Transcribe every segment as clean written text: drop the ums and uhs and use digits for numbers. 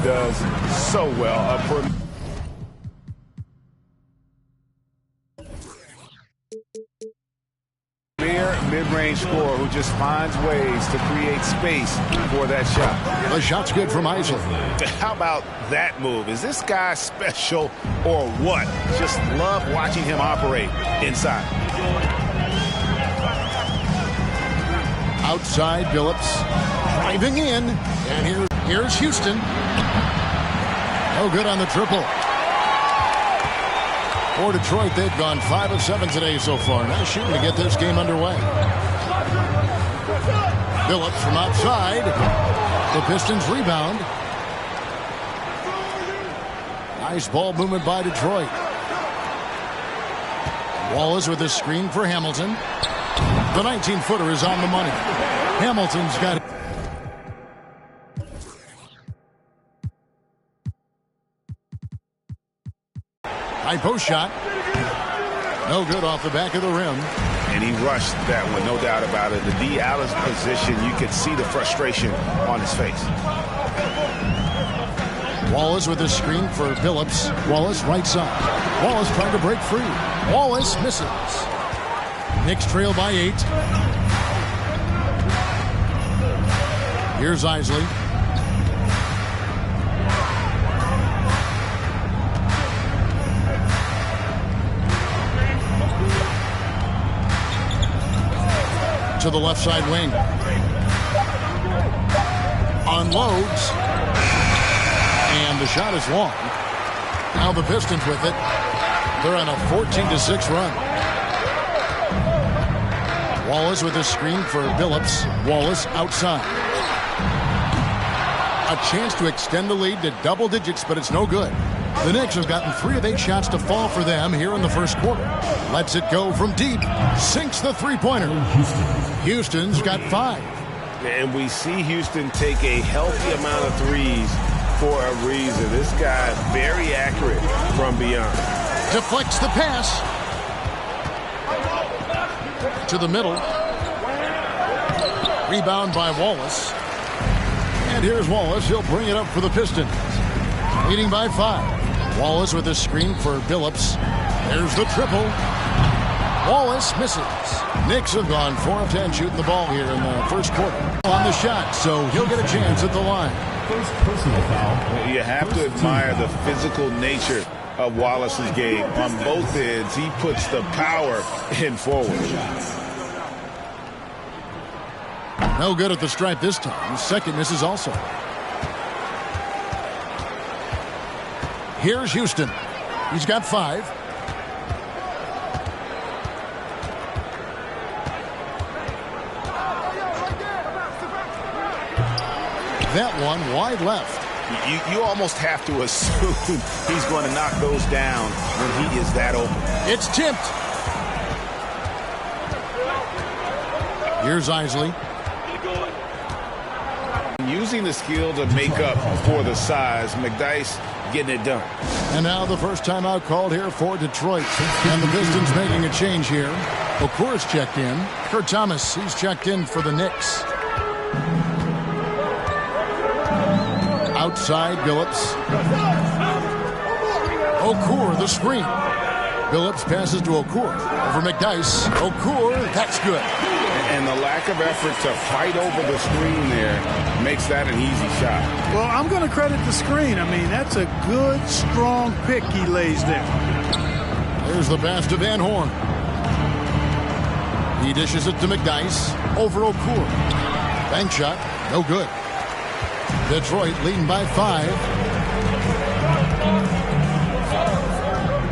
does so well. Mid-range scorer who just finds ways to create space for that shot. The shot's good from Isley. How about that move? Is this guy special or what? Just love watching him operate inside. Outside, Billups driving in. And here's Houston. No good on the triple. For Detroit, they've gone 5 of 7 today so far. Nice shooting to get this game underway. Billups from outside. The Pistons rebound. Nice ball movement by Detroit. Wallace with a screen for Hamilton. The 19-footer is on the money. Hamilton's got it. High post shot. No good off the back of the rim. And he rushed that one, no doubt about it. The D. Allen's position, you could see the frustration on his face. Wallace with a screen for Billups. Wallace right side. Wallace trying to break free. Wallace misses. Knicks trail by 8. Here's Isley. To the left side wing. Unloads. And the shot is long. Now the Pistons with it. They're on a 14-6 run. Wallace with a screen for Billups. Wallace outside. A chance to extend the lead to double digits, but it's no good. The Knicks have gotten 3 of 8 shots to fall for them here in the first quarter. Lets it go from deep. Sinks the three-pointer. Houston's got 5. And we see Houston take a healthy amount of threes for a reason. This guy very accurate from beyond. Deflects the pass. To the middle. Rebound by Wallace. And here's Wallace. He'll bring it up for the Pistons. Leading by 5. Wallace with a screen for Billups. There's the triple. Wallace misses. Knicks have gone 4 of 10 shooting the ball here in the first quarter. On the shot, so he'll get a chance at the line. First personal foul. You have to admire the physical nature of Wallace's game. On both ends, he puts the power in forward. No good at the stripe this time. Second misses also. Here's Houston. He's got 5. That one wide left. You almost have to assume he's going to knock those down when he is that open. It's tipped. Here's Isley. Using the skill to make up for the size, McDyess getting it done. And now the first timeout called here for Detroit. And the Pistons making a change here. Okur's checked in. Kurt Thomas, he's checked in for the Knicks. Outside, Billups. Okur, the screen. Billups passes to Okur. Over McDyess. Okur, that's good. And the lack of effort to fight over the screen there makes that an easy shot. Well, I'm going to credit the screen. I mean, that's a good, strong pick he lays there. There's the pass to Van Horn. He dishes it to McDyess. Over Okur. Bank shot. No good. Detroit leading by 5.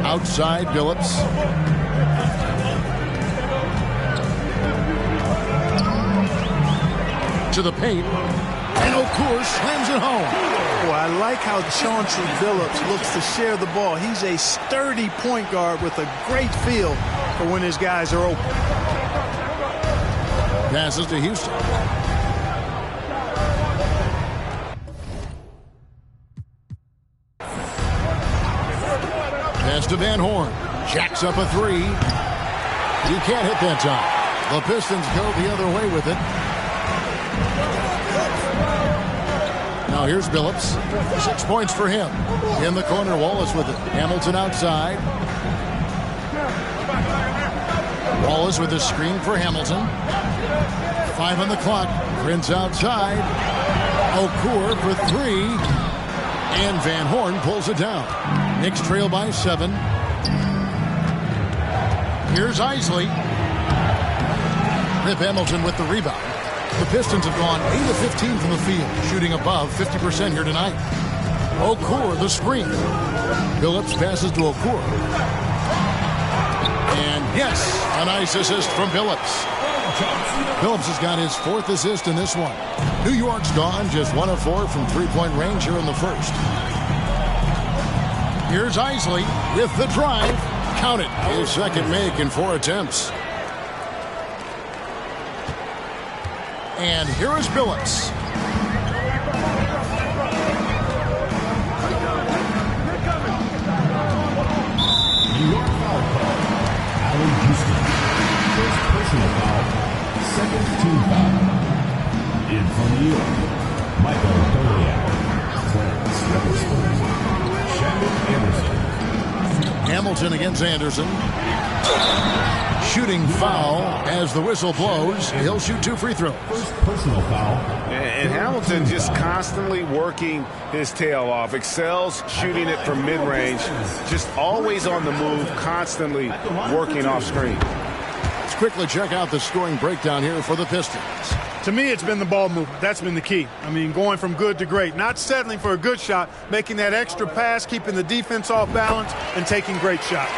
Outside, Billups. To the paint. And Okur slams it home. Oh, I like how Chauncey Billups looks to share the ball. He's a sturdy point guard with a great feel for when his guys are open. Passes to Houston. Pass to Van Horn. Jacks up a 3. He can't hit that time. The Pistons go the other way with it. Now here's Billups. 6 points for him. In the corner, Wallace with it. Hamilton outside. Wallace with a screen for Hamilton. 5 on the clock. Prince outside. Okur for 3. And Van Horn pulls it down. Knicks trail by 7. Here's Isley. Rip Hamilton with the rebound. The Pistons have gone 8 of 15 from the field, shooting above 50% here tonight. Okur, the screen. Billups passes to Okur. And yes, a nice assist from Billups. Billups has got his 4th assist in this one. New York's gone just 1 of 4 from three-point range here in the first. Here's Isley with the drive. Count it. His second make in 4 attempts. And here is Billups. New York foul call. Allen Houston. First personal foul. Second team foul. In for New York, Michael Doliak. Clarence Weatherspoon. Shannon Anderson. Hamilton against Anderson. Shooting foul as the whistle blows. He'll shoot 2 free throws. First personal foul. And Hamilton just constantly working his tail off. Excels shooting it from mid-range. Just always on the move, constantly working off screen. Let's quickly check out the scoring breakdown here for the Pistons. To me, it's been the ball movement. That's been the key. I mean, going from good to great. Not settling for a good shot, making that extra pass, keeping the defense off balance, and taking great shots.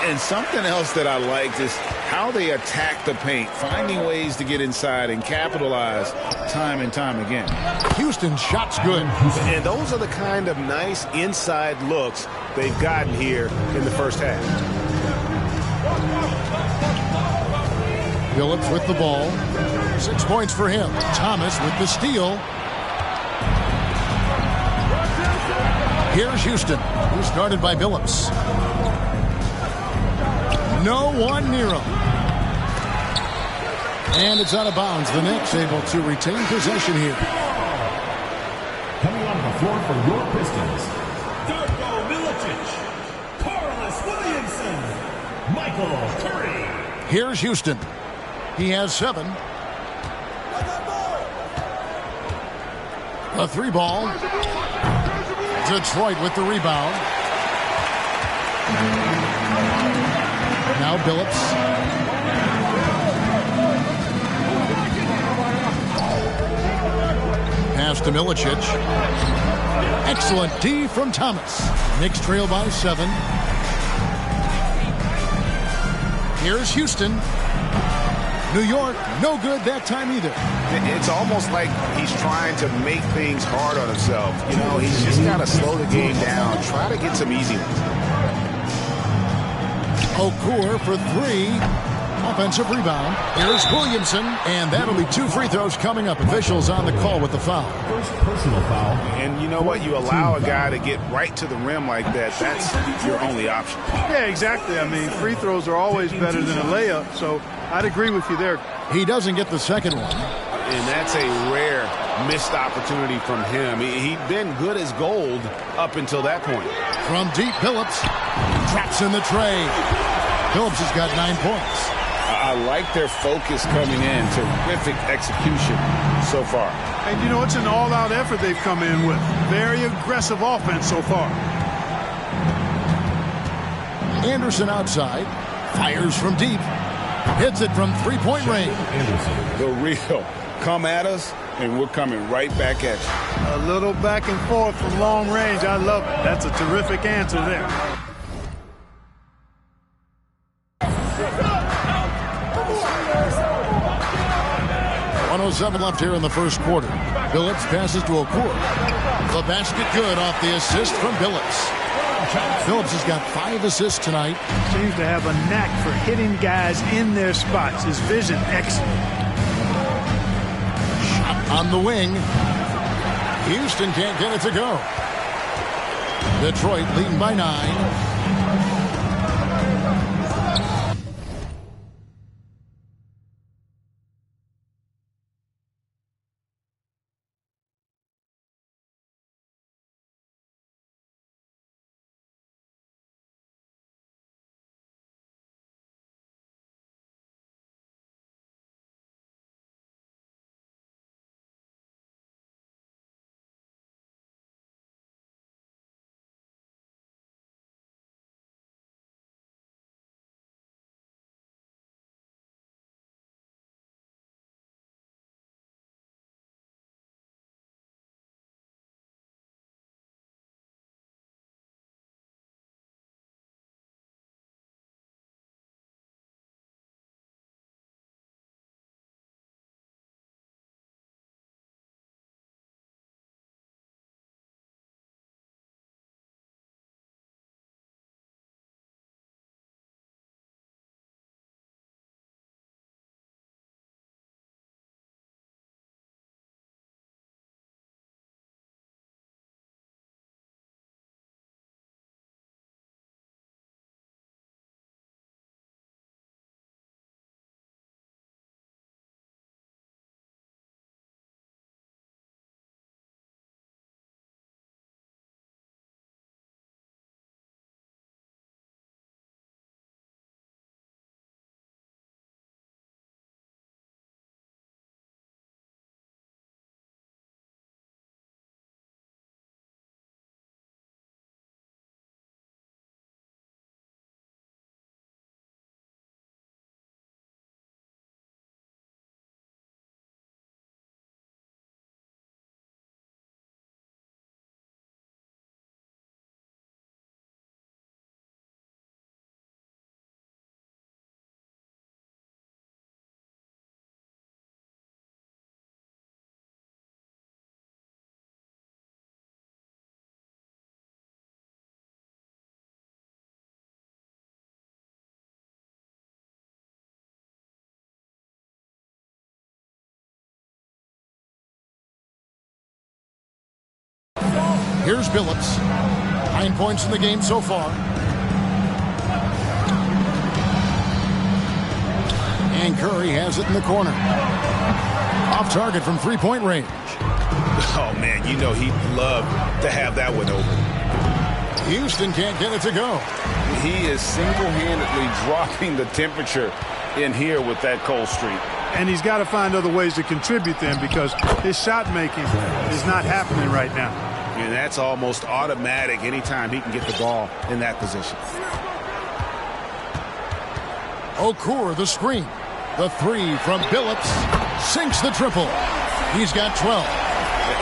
And something else that I liked is how they attack the paint, finding ways to get inside and capitalize time and time again. Houston shot's good. And those are the kind of nice inside looks they've gotten here in the first half. Billups with the ball. 6 points for him. Thomas with the steal. Here's Houston, who started by Billups. No one near him. And it's out of bounds. The Knicks able to retain possession here. Coming on the floor for your Pistons, Darko Milicic, Carlos Williamson, Michael Curry. Here's Houston. He has 7. A 3 ball. Detroit with the rebound. Now Billups. Pass to Milicic. Excellent D from Thomas. Knicks trail by 7. Here's Houston. New York, no good that time either. It's almost like he's trying to make things hard on himself. You know, he's just got to slow the game down, try to get some easy ones. Okur for 3. Offensive rebound. Here's Williamson, and that'll be 2 free throws coming up. Officials on the call with the foul. first personal foul. And you know what? You allow a guy to get right to the rim like that. That's your only option. Yeah, exactly. I mean, free throws are always better than a layup, so I'd agree with you there. He doesn't get the second one. And that's a rare missed opportunity from him. He'd been good as gold up until that point. From deep, Billups drops in the tray. Billups has got 9 points. I like their focus coming in. Terrific execution so far. And, you know, it's an all-out effort they've come in with. Very aggressive offense so far. Anderson outside. Fires from deep. Hits it from three-point range. Anderson. The real. Come at us, and we're coming right back at you. A little back and forth from long range. I love it. That's a terrific answer there. .107 left here in the first quarter. Billups passes to Okur. The basket good off the assist from Billups. Billups has got 5 assists tonight. Seems to have a knack for hitting guys in their spots. His vision excellent. Shot on the wing. Houston can't get it to go. Detroit leading by 9. Here's Billups. 9 points in the game so far. And Curry has it in the corner. Off target from three-point range. Oh, man, you know he'd love to have that one open. Houston can't get it to go. He is single-handedly dropping the temperature in here with that cold streak. And he's got to find other ways to contribute then, because his shot making is not happening right now. And that's almost automatic anytime he can get the ball in that position. Okur, the screen. The three from Billups sinks the triple. He's got 12.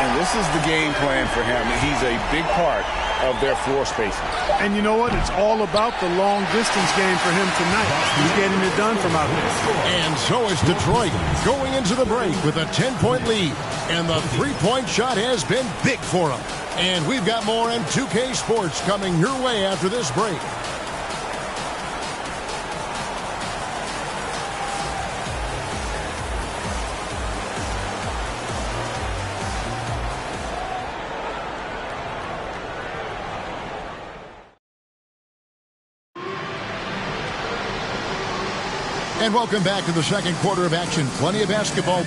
And this is the game plan for him. He's a big part of their floor spacing. And you know what? It's all about the long distance game for him tonight. He's getting it done from out there. And so is Detroit going into the break with a 10-point lead. And the three-point shot has been big for them. And we've got more M2K Sports coming your way after this break. And welcome back to the second quarter of action. Plenty of basketball.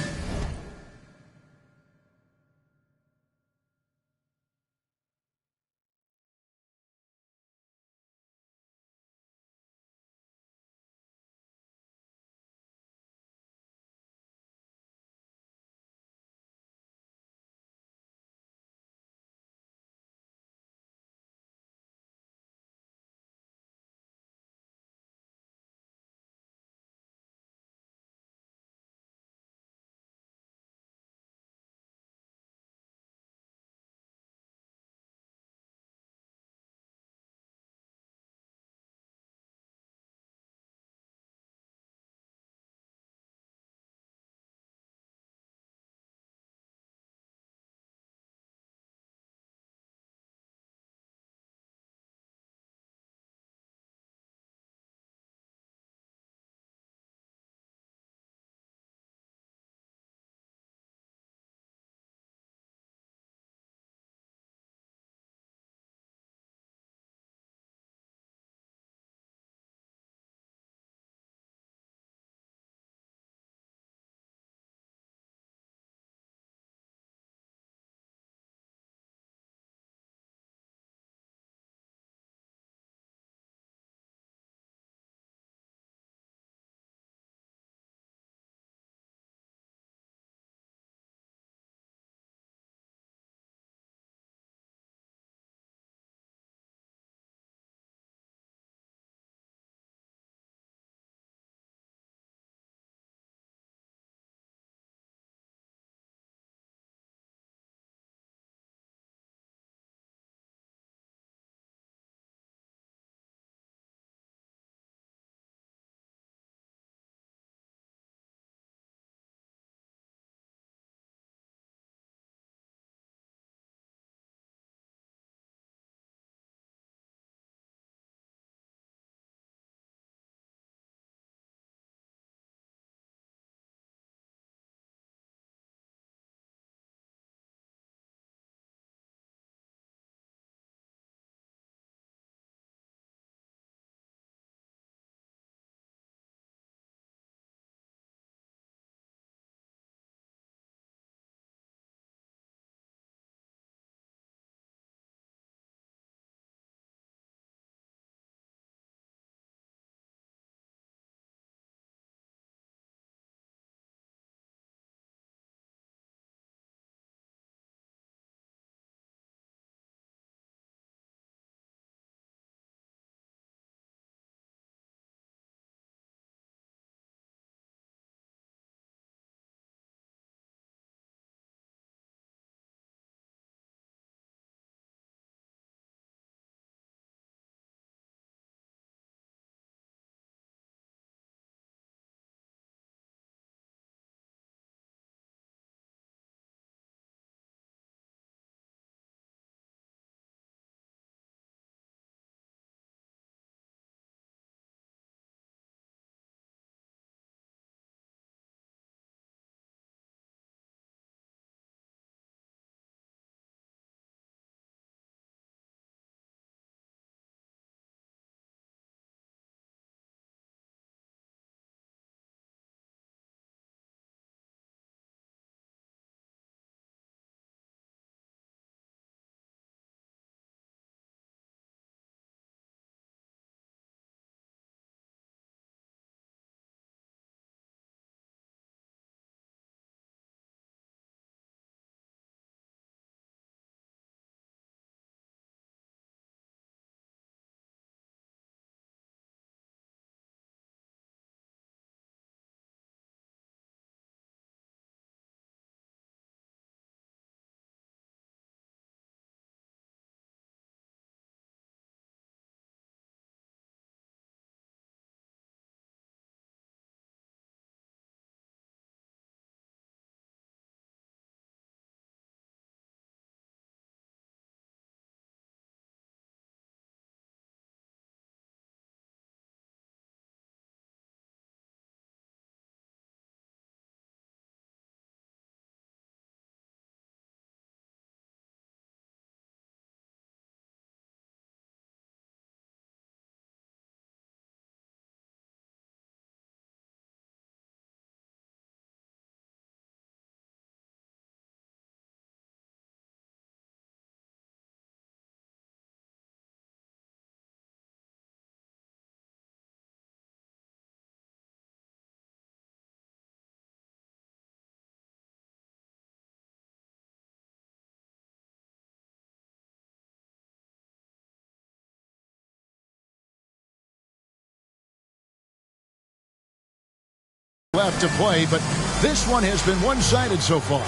left to play, but this one has been one-sided so far.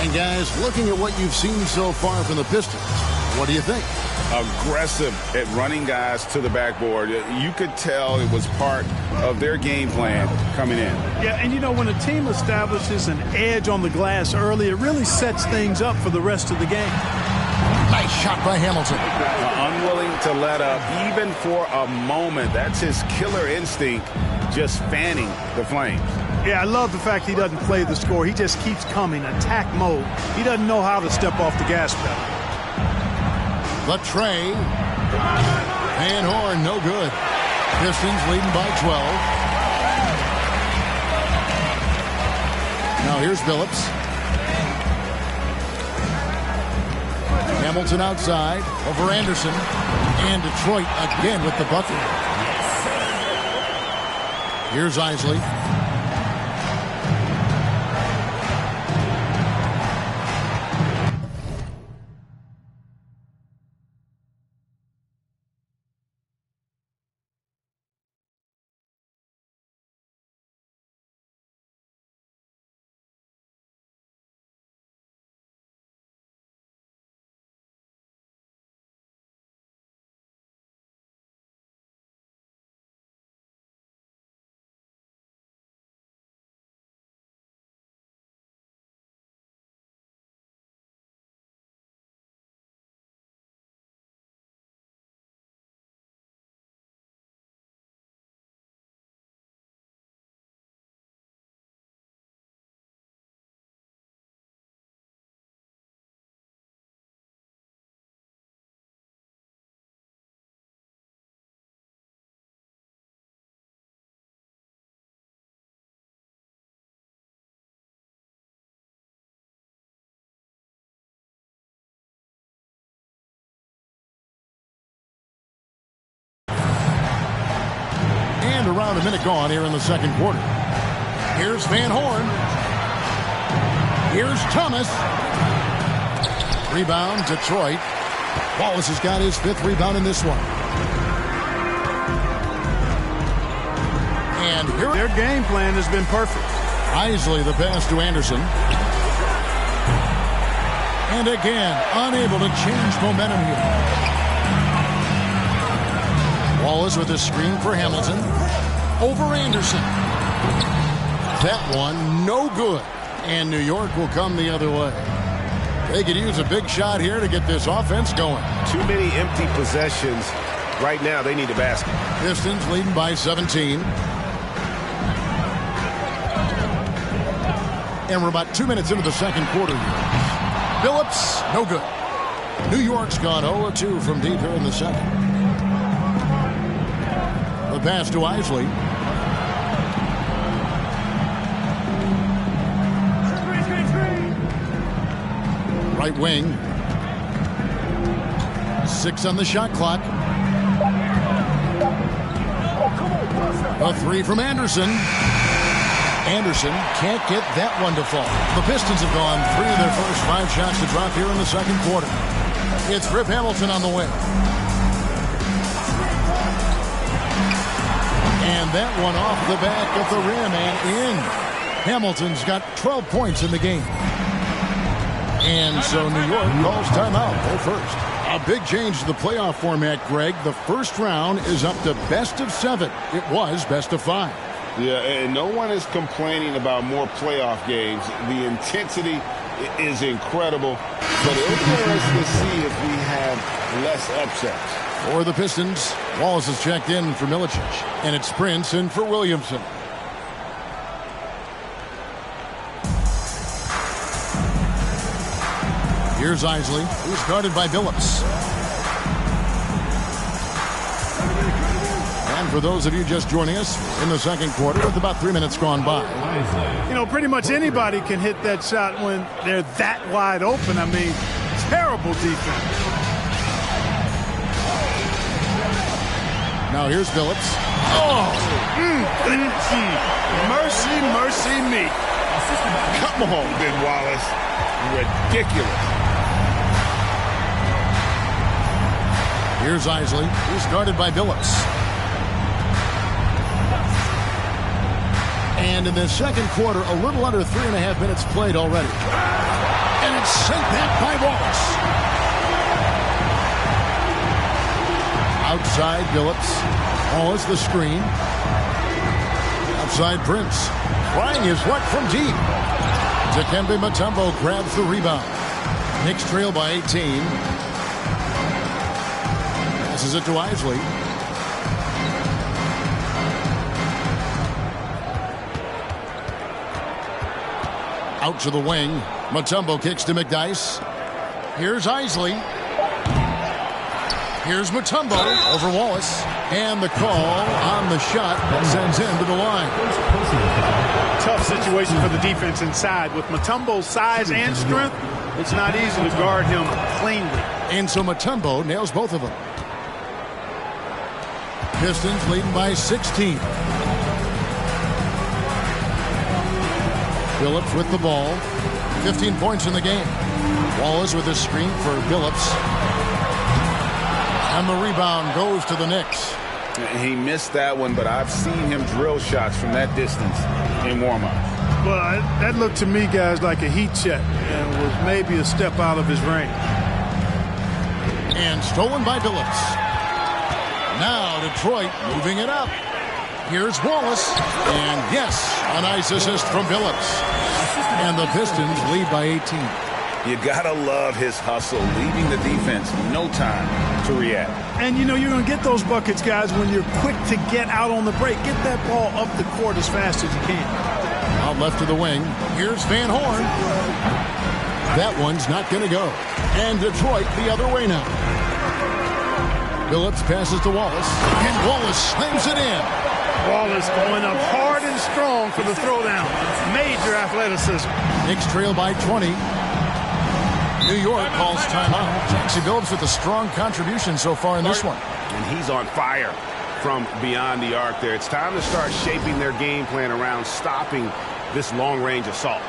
And guys, looking at what you've seen so far from the Pistons, what do you think? Aggressive at running guys to the backboard. You could tell it was part of their game plan coming in. Yeah, and you know, when a team establishes an edge on the glass early, it really sets things up for the rest of the game. Nice shot by Hamilton. Unwilling to let up even for a moment. That's his killer instinct, just fanning the flames. Yeah, I love the fact he doesn't play the score. He just keeps coming, attack mode. He doesn't know how to step off the gas pedal. The tray. Van Horn, no good. Pistons leading by 12. Now here's Billups. Hamilton outside over Anderson. And Detroit again with the bucket. Here's Isley. Around a minute gone here in the second quarter. Here's Van Horn. Here's Thomas. Rebound, Detroit. Wallace has got his 5th rebound in this one. And here their game plan has been perfect. Isley, the pass to Anderson. And again, unable to change momentum here. Wallace with a screen for Hamilton. Over Anderson. That one, no good. And New York will come the other way. They could use a big shot here to get this offense going. Too many empty possessions. Right now, they need a basket. Pistons leading by 17. And we're about 2 minutes into the second quarter here. Billups, no good. New York's gone 0-2 from deep here in the second. The pass to Isley. Right wing. 6 on the shot clock. A 3 from Anderson. Anderson can't get that one to fall. The Pistons have gone 3 of their first 5 shots to drop here in the second quarter. It's Rip Hamilton on the way. And that one off the back of the rim and in. Hamilton's got 12 points in the game. And so New York calls timeout. Go first. A big change to the playoff format, Greg. The first round is up to best of 7. It was best of 5. Yeah, and no one is complaining about more playoff games. The intensity is incredible. But it'll be interesting to see if we have less upsets. For the Pistons, Wallace is checked in for Milicic. And it's Prince in for Williamson. Here's Isley, who's guarded by Billups. And for those of you just joining us in the second quarter, with about 3 minutes gone by. You know, pretty much anybody can hit that shot when they're that wide open. I mean, terrible defense. Now here's Billups. Oh, mercy, mercy me. Come on, Ben Wallace. Ridiculous. Here's Isley, who's guarded by Billups. And in the second quarter, a little under 3.5 minutes played already. And it's sent back by Wallace. Outside Billups. Wallace the screen. Outside Prince. Trying his luck from deep. Dikembe Mutombo grabs the rebound. Knicks trail by 18. Passes it to Isley. Out to the wing. Mutombo kicks to McDyess. Here's Isley. Here's Mutombo over Wallace. And the call on the shot that sends him to the line. Tough situation for the defense inside. With Mutombo's size and strength, it's not easy to guard him cleanly. And so Mutombo nails both of them. Pistons leading by 16. Billups with the ball. 15 points in the game. Wallace with a screen for Billups. And the rebound goes to the Knicks. He missed that one, but I've seen him drill shots from that distance in warm-up. Well, that looked to me, guys, like a heat check and was maybe a step out of his range. And stolen by Billups. Now Detroit moving it up. Here's Wallace. And yes, a nice assist from Billups. And the Pistons lead by 18. You gotta love his hustle, leaving the defense no time to react. And, you know, you're going to get those buckets, guys, when you're quick to get out on the break. Get that ball up the court as fast as you can. Out left to the wing. Here's Van Horn. That one's not going to go. And Detroit the other way now. Billups passes to Wallace. And Wallace slams it in. Wallace going up hard and strong for the throwdown. Major athleticism. Knicks trail by 20. New York calls timeout. Maxi Billups with a strong contribution so far in this one. And he's on fire from beyond the arc there. It's time to start shaping their game plan around stopping this long-range assault.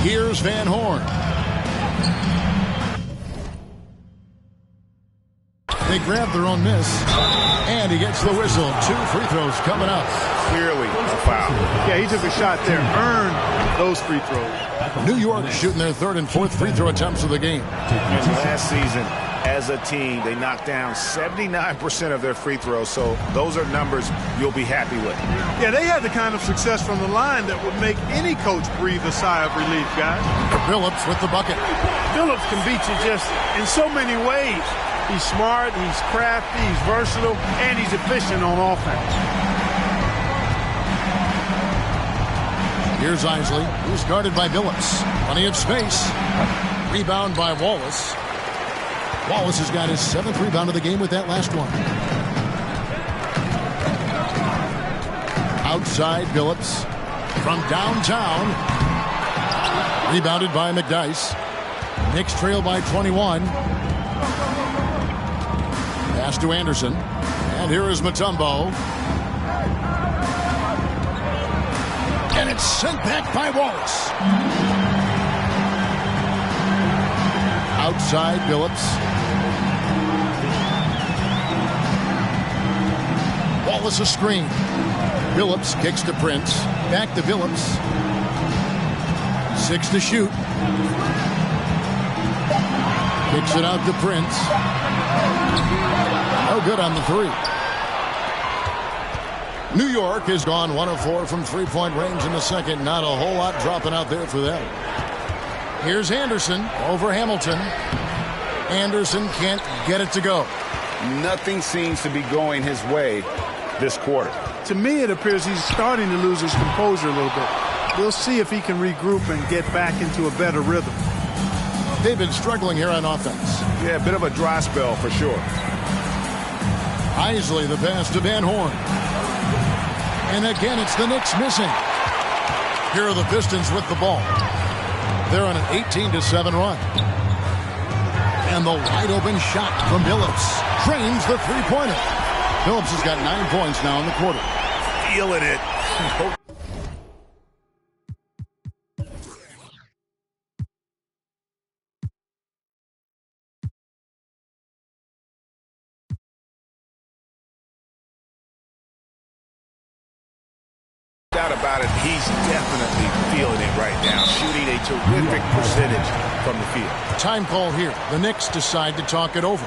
Here's Van Horn. They grab their own miss. And he gets the whistle. 2 free throws coming up. Clearly a foul. Yeah, he took a shot there. Earned those free throws. New York shooting their 3rd and 4th free throw attempts of the game. And last season, as a team, they knocked down 79% of their free throws. So those are numbers you'll be happy with. Yeah, they had the kind of success from the line that would make any coach breathe a sigh of relief, guys. Billups with the bucket. Billups can beat you just in so many ways. He's smart, he's crafty, he's versatile, and he's efficient on offense. Here's Isley, who's guarded by Billups. Plenty of space. Rebound by Wallace. Wallace has got his 7th rebound of the game with that last one. Outside Billups from downtown. Rebounded by McDyess. Knicks trail by 21. Pass to Anderson. And here is Mutombo. And it's sent back by Wallace. Outside Billups. Wallace a screen. Billups kicks to Prince. Back to Billups. 6 to shoot. Kicks it out to Prince. No good on the 3. New York has gone 1 of 4 from three-point range in the second. Not a whole lot dropping out there for them. Here's Anderson over Hamilton. Anderson can't get it to go. Nothing seems to be going his way this quarter. To me, it appears he's starting to lose his composure a little bit. We'll see if he can regroup and get back into a better rhythm. They've been struggling here on offense. Yeah, a bit of a dry spell for sure. Isley, the pass to Van Horn. And again, it's the Knicks missing. Here are the Pistons with the ball. They're on an 18-7 run. And the wide open shot from Billups. Drains the three-pointer. Billups has got 9 points now in the quarter. Feeling it. Doubt about it, he's definitely feeling it right now, shooting a terrific percentage from the field. Time call here. The Knicks decide to talk it over.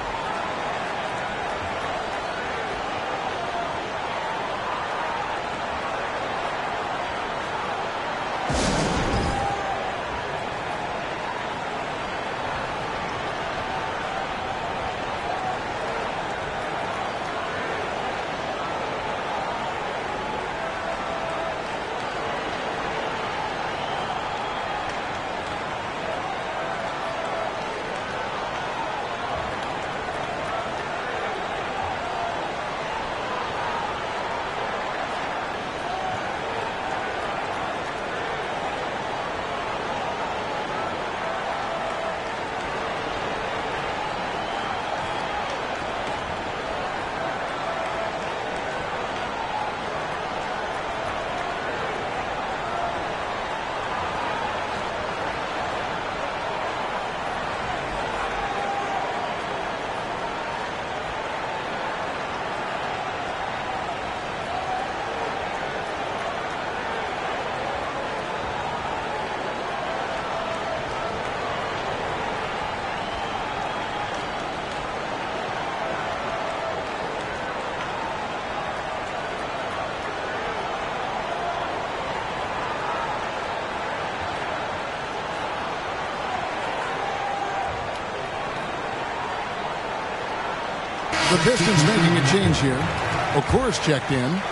The Pistons making a change here. Okur's checked in.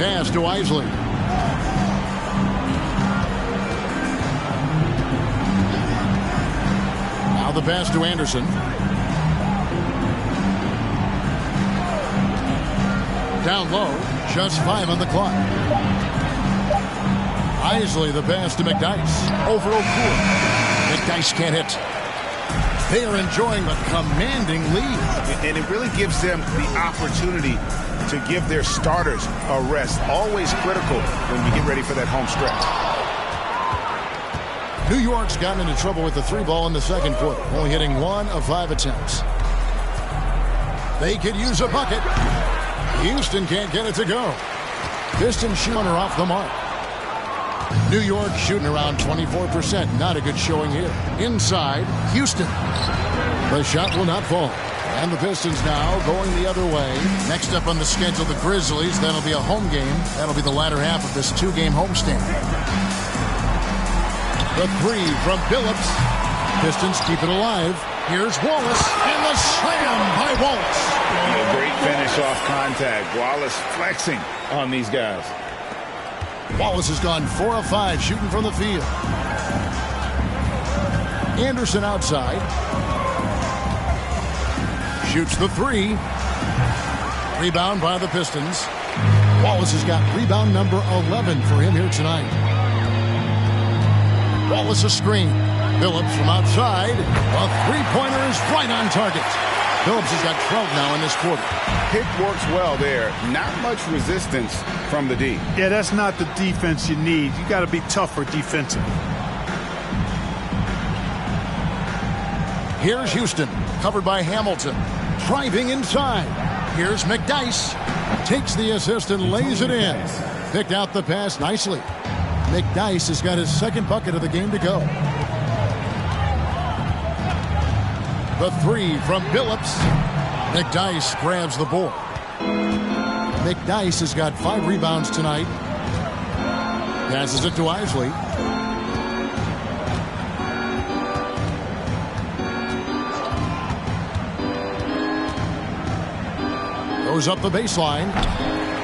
pass to Isley. Now the pass to Anderson. Down low, just 5 on the clock. Isley the pass to McDyess. Over Okur. McDyess can't hit. They are enjoying a commanding lead. And it really gives them the opportunity to give their starters a rest. Always critical when you get ready for that home stretch. New York's gotten into trouble with the 3 ball in the second quarter, only hitting 1 of 5 attempts. They could use a bucket. Houston can't get it to go. Pistons shooting are off the mark. New York shooting around 24%. Not a good showing here. Inside, Houston. The shot will not fall. And the Pistons now going the other way. Next up on the schedule, the Grizzlies. That'll be a home game. That'll be the latter half of this 2-game homestand. The 3 from Billups. Pistons keep it alive. Here's Wallace, and the slam by Wallace. A great finish off contact. Wallace flexing on these guys. Wallace has gone 4 of 5 shooting from the field. Anderson outside. Shoots the 3. Rebound by the Pistons. Wallace has got rebound number 11 for him here tonight. Wallace a screen. Billups from outside. A 3-pointer is right on target. Billups has got 12 now in this quarter. Pick works well there. Not much resistance from the D. Yeah, that's not the defense you need. You got to be tougher defensively. Here's Houston, covered by Hamilton. Driving inside. Here's McDyess. Takes the assist and lays it in. Picked out the pass nicely. McDyess has got his second bucket of the game to go. The 3 from Billups. McDyess grabs the board. McDyess has got 5 rebounds tonight. Passes it to Isley. Goes up the baseline.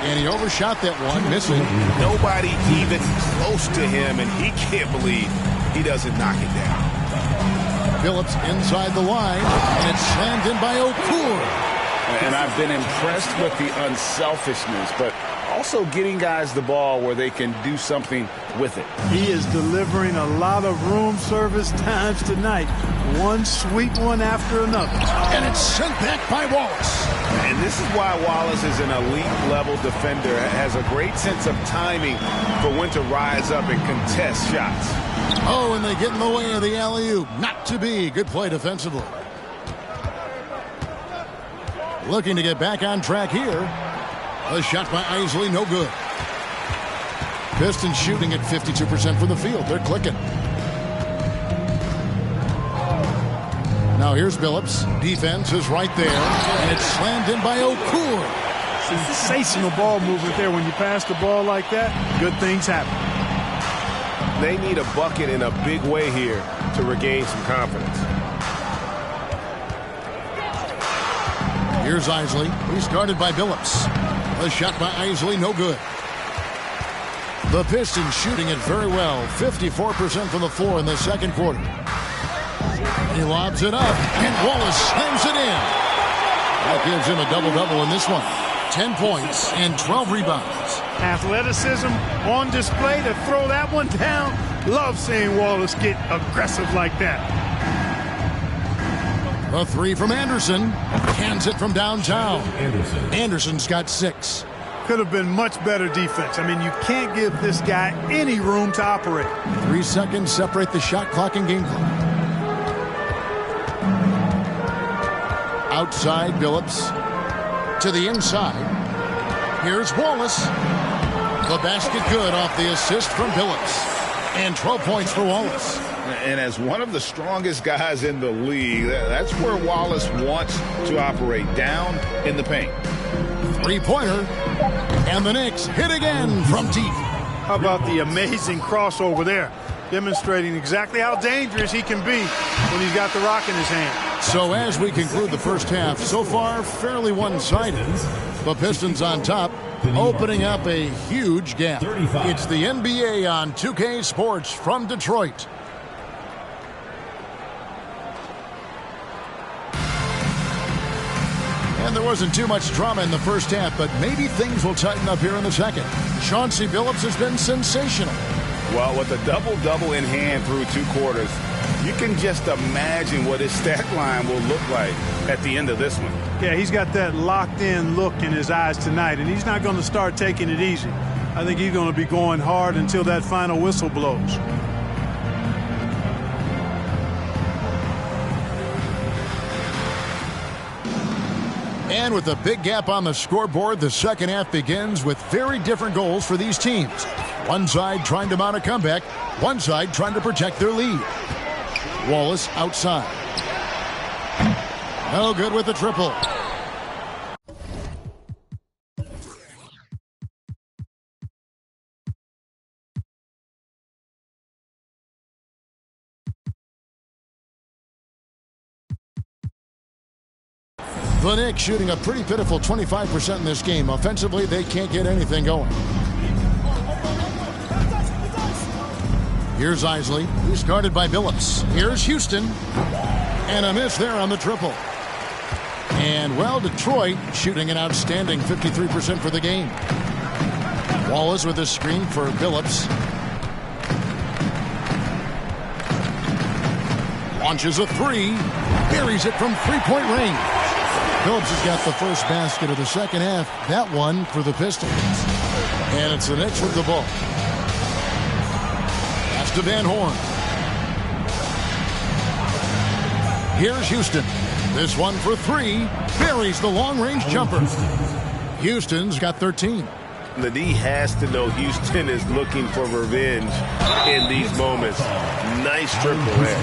And he overshot that one, missing. Nobody even close to him, and he can't believe he doesn't knock it down. Billups inside the line, and it's slammed in by Okur. And I've been impressed with the unselfishness, but also getting guys the ball where they can do something with it. He is delivering a lot of room service times tonight. One sweet one after another. And it's sent back by Wallace. And this is why Wallace is an elite-level defender. Has a great sense of timing for when to rise up and contest shots. Oh, and they get in the way of the alley-oop. Not to be. Good play defensively. Looking to get back on track here. A shot by Isley, no good. Pistons shooting at 52% from the field. They're clicking. Now here's Billups. Defense is right there. And it's slammed in by Okur. Sensational ball movement there. When you pass the ball like that, good things happen. They need a bucket in a big way here to regain some confidence. Here's Isley. He's guarded by Billups. A shot by Isley, no good. The Pistons shooting it very well. 54% from the floor in the second quarter. He lobs it up, and Wallace slams it in. That gives him a double-double in this one. 10 points and 12 rebounds. Athleticism on display to throw that one down. Love seeing Wallace get aggressive like that. A 3 from Anderson. Cans it from downtown. Anderson's got 6. Could have been much better defense. I mean, you can't give this guy any room to operate. 3 seconds separate the shot clock and game clock. Outside, Billups. To the inside. Here's Wallace. The basket good off the assist from Billups. And 12 points for Wallace. And as one of the strongest guys in the league, that's where Wallace wants to operate, down in the paint. 3-pointer. And the Knicks hit again from deep. How about the amazing crossover there? Demonstrating exactly how dangerous he can be when he's got the rock in his hand. So as we conclude the first half, so far fairly one-sided. The Pistons on top, opening up a huge gap. It's the NBA on 2K Sports from Detroit. And there wasn't too much drama in the first half, but maybe things will tighten up here in the second. Chauncey Billups has been sensational. Well, with a double-double in hand through 2 quarters, you can just imagine what his stat line will look like at the end of this one. Yeah, he's got that locked-in look in his eyes tonight, and he's not going to start taking it easy. I think he's going to be going hard until that final whistle blows. And with a big gap on the scoreboard, the second half begins with very different goals for these teams. One side trying to mount a comeback, one side trying to protect their lead. Wallace outside. No good with the triple. The Knicks shooting a pretty pitiful 25% in this game. Offensively, they can't get anything going. Here's Isley. He's guarded by Billups. Here's Houston. And a miss there on the triple. And, well, Detroit shooting an outstanding 53% for the game. Wallace with a screen for Billups. Launches a three. Buries it from three-point range. Billups has got the first basket of the second half. That one for the Pistons. And it's the Knicks with the ball. Pass to Van Horn. Here's Houston. This one for three. Buries the long-range jumper. Houston's got 13. The D has to know Houston is looking for revenge in these moments. Nice triple there.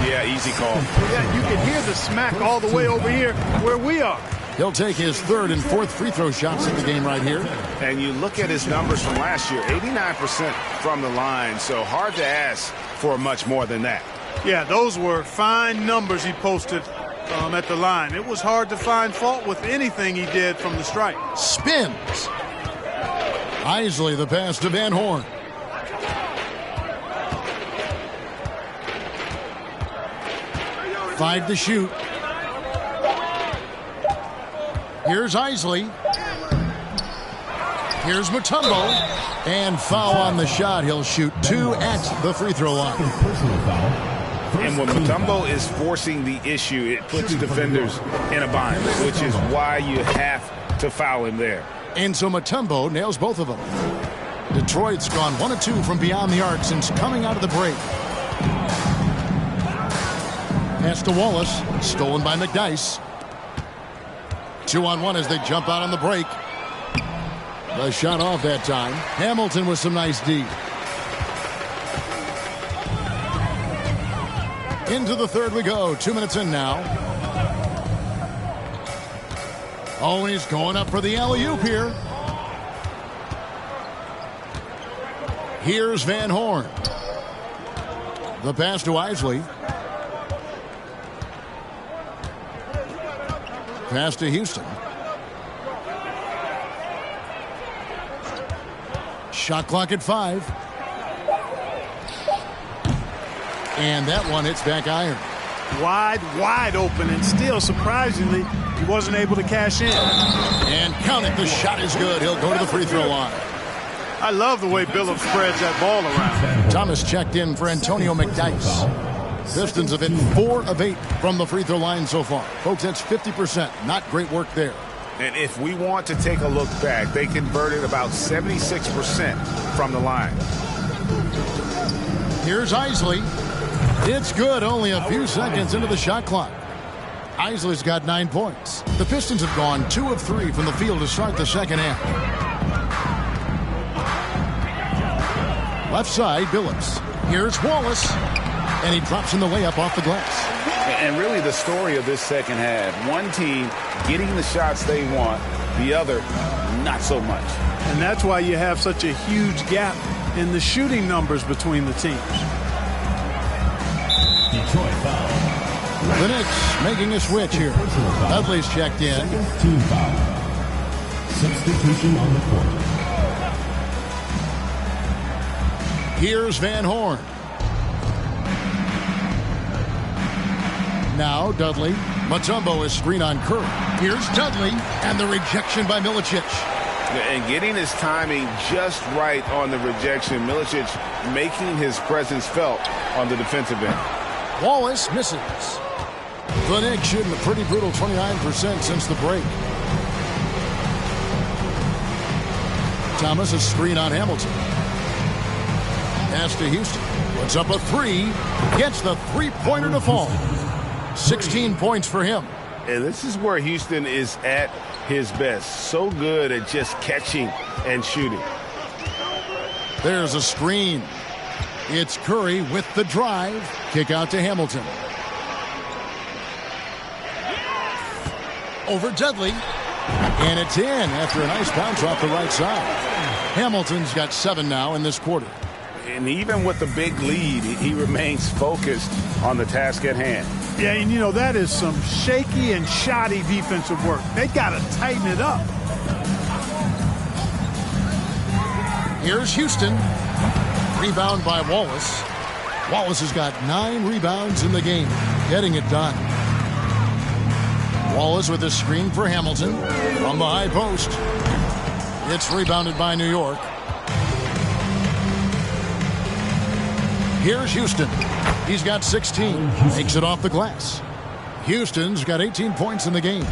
Yeah, easy call. Yeah, you can hear the smack all the way over here where we are. He'll take his third and fourth free throw shots in the game right here. And you look at his numbers from last year, 89% from the line, so hard to ask for much more than that. Yeah, those were fine numbers he posted at the line. It was hard to find fault with anything he did from the stripe. Spins. Isley the pass to Van Horn. Five to shoot. Here's Isley. Here's Mutombo. And foul on the shot. He'll shoot 2 at the free throw line. And when Mutombo is forcing the issue, it puts defenders in a bind, which is why you have to foul him there. And so Mutombo nails both of them. Detroit's gone 1 of 2 from beyond the arc since coming out of the break. Pass to Wallace. Stolen by McDyess. 2-on-1 as they jump out on the break. The shot off that time. Hamilton with some nice D. Into the third we go. 2 minutes in now. Oh, and he's going up for the alley-oop here. Here's Van Horn. The pass to Isley. Pass to Houston. Shot clock at 5. And that one hits back iron. Wide open, and still, surprisingly, he wasn't able to cash in. And count it, the shot is good. He'll go to the free throw line. I love the way Billups spreads that ball around. Thomas checked in for Antonio McDyess. Pistons have hit 4 of 8 from the free throw line so far. Folks, that's 50%. Not great work there. And if we want to take a look back, they converted about 76% from the line. Here's Isley. It's good, only a few seconds into the shot clock. Isley's got 9 points. The Pistons have gone 2 of 3 from the field to start the second half. Left side, Billups. Here's Wallace. And he drops in the layup off the glass. And really the story of this second half, one team getting the shots they want, the other not so much. And that's why you have such a huge gap in the shooting numbers between the teams. Detroit foul. The Knicks making a switch here. Dudley's checked in. Team foul. Substitution on the court. Here's Van Horn. Now Dudley. Mutombo is screen on Curry. Here's Dudley, and the rejection by Milicic. And getting his timing just right on the rejection. Milicic making his presence felt on the defensive end. Wallace misses. The Knicks shooting a pretty brutal 29% since the break. Thomas a screen on Hamilton. Pass to Houston. Puts up a three. Gets the three-pointer to fall. 16 points for him. And this is where Houston is at his best. So good at just catching and shooting. There's a screen. It's Curry with the drive. Kick out to Hamilton. Over Dudley. And it's in after a nice bounce off the right side. Hamilton's got 7 now in this quarter. And even with the big lead, he remains focused on the task at hand. Yeah, and you know, that is some shaky and shoddy defensive work. They got to tighten it up. Here's Houston. Rebound by Wallace. Wallace has got 9 rebounds in the game. Getting it done. Wallace with a screen for Hamilton from the high post. It's rebounded by New York. Here's Houston. He's got 16. Makes it off the glass. Houston's got 18 points in the game.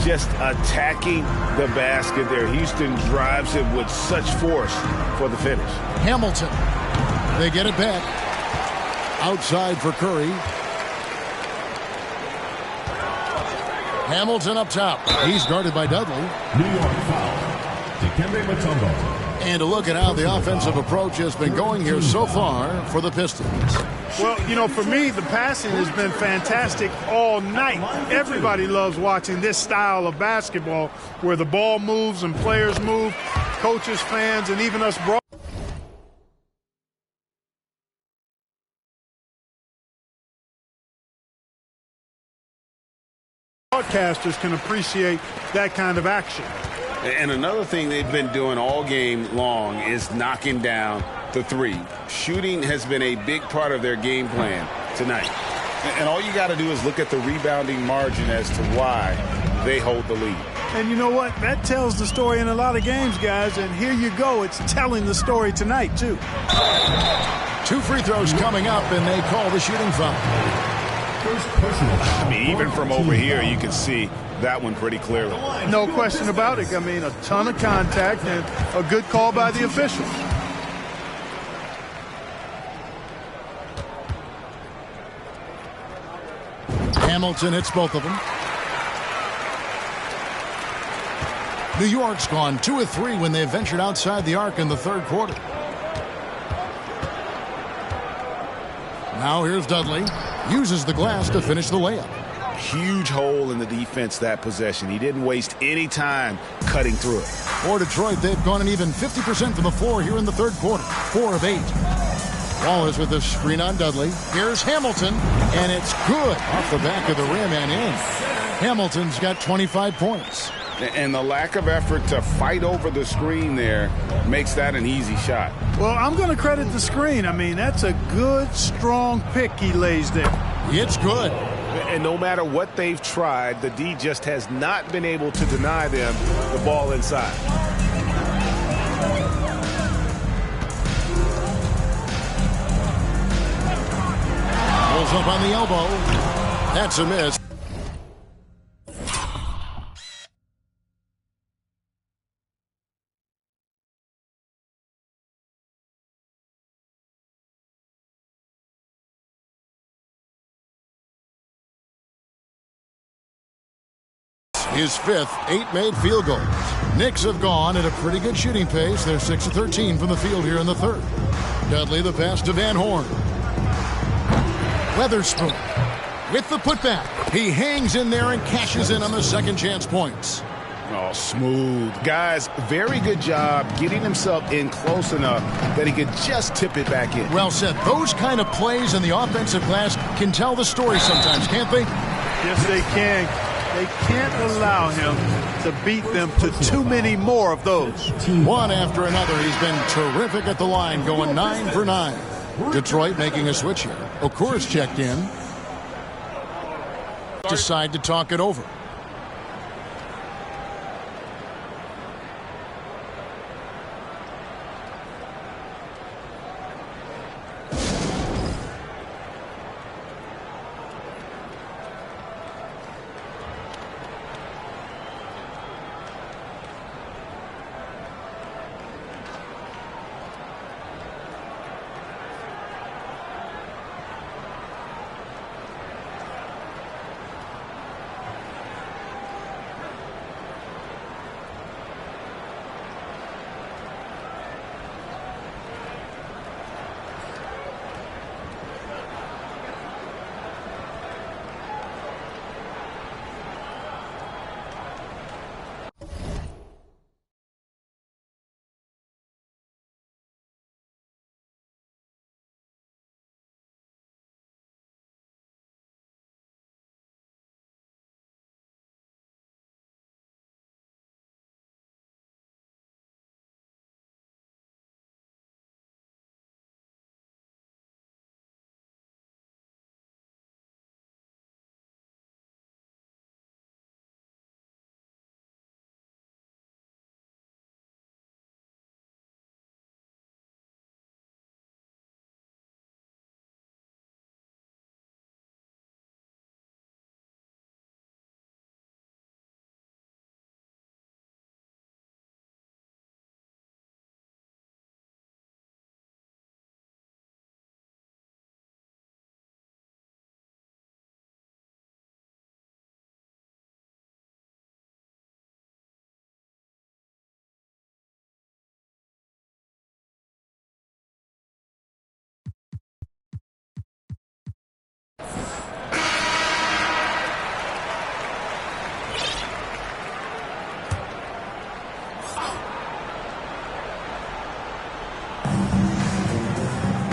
Just attacking the basket there. Houston drives it with such force for the finish. Hamilton. They get it back. Outside for Curry. Hamilton up top. He's guarded by Dudley. New York foul. Dikembe Mutombo. And a look at how the offensive approach has been going here so far for the Pistons. Well, you know, for me, the passing has been fantastic all night. Everybody loves watching this style of basketball where the ball moves and players move, coaches, fans, and even us broadcasters can appreciate that kind of action. And another thing they've been doing all game long is knocking down the three. Shooting has been a big part of their game plan tonight. And all you got to do is look at the rebounding margin as to why they hold the lead. And you know what? That tells the story in a lot of games, guys. And here you go. It's telling the story tonight, too. 2 free throws coming up, and they call the shooting foul. First personal foul. I mean, even from over here, you can see that one pretty clearly. No question about it. I mean, a ton of contact and a good call by the official. Hamilton hits both of them. New York's gone 2 of 3 when they ventured outside the arc in the third quarter. Now here's Dudley. Uses the glass to finish the layup. Huge hole in the defense that possession. He didn't waste any time cutting through it. For Detroit, they've gone an even 50% from the floor here in the third quarter. 4 of 8. Wallace with a screen on Dudley. Here's Hamilton, and it's good off the back of the rim and in. Hamilton's got 25 points. And the lack of effort to fight over the screen there makes that an easy shot. Well, I'm going to credit the screen. I mean, that's a good, strong pick he lays there. It's good. And no matter what they've tried, the D just has not been able to deny them the ball inside. Pulls up on the elbow. That's a miss. His 5th, 8 made field goals. Knicks have gone at a pretty good shooting pace. They're 6 of 13 from the field here in the third. Dudley the pass to Van Horn. Weatherspoon with the putback. He hangs in there and cashes in on the second chance points. Oh, smooth. Guys, very good job getting himself in close enough that he could just tip it back in. Well said. Those kind of plays in the offensive glass can tell the story sometimes, can't they? Yes, they can. They can't allow him to beat them to too many more of those. One after another, he's been terrific at the line, going 9 for 9. Detroit making a switch here. Okur's checked in. Decide to talk it over.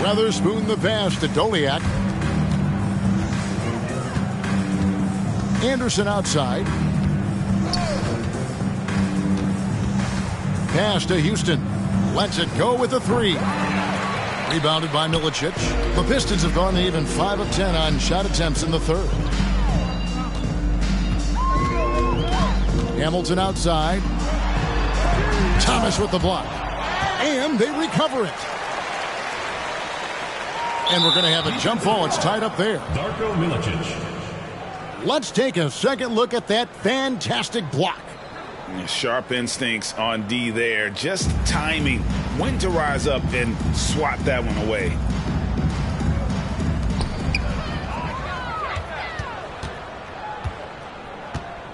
Weatherspoon the pass to Doliak. Anderson outside. Pass to Houston. Lets it go with a 3. Rebounded by Milicic. The Pistons have gone even 5 of 10 on shot attempts in the third. Hamilton outside. Thomas with the block. And they recover it. And we're going to have a jump ball. It's tied up there. Darko Milicic. Let's take a second look at that fantastic block. Sharp instincts on D there. Just timing when to rise up and swat that one away.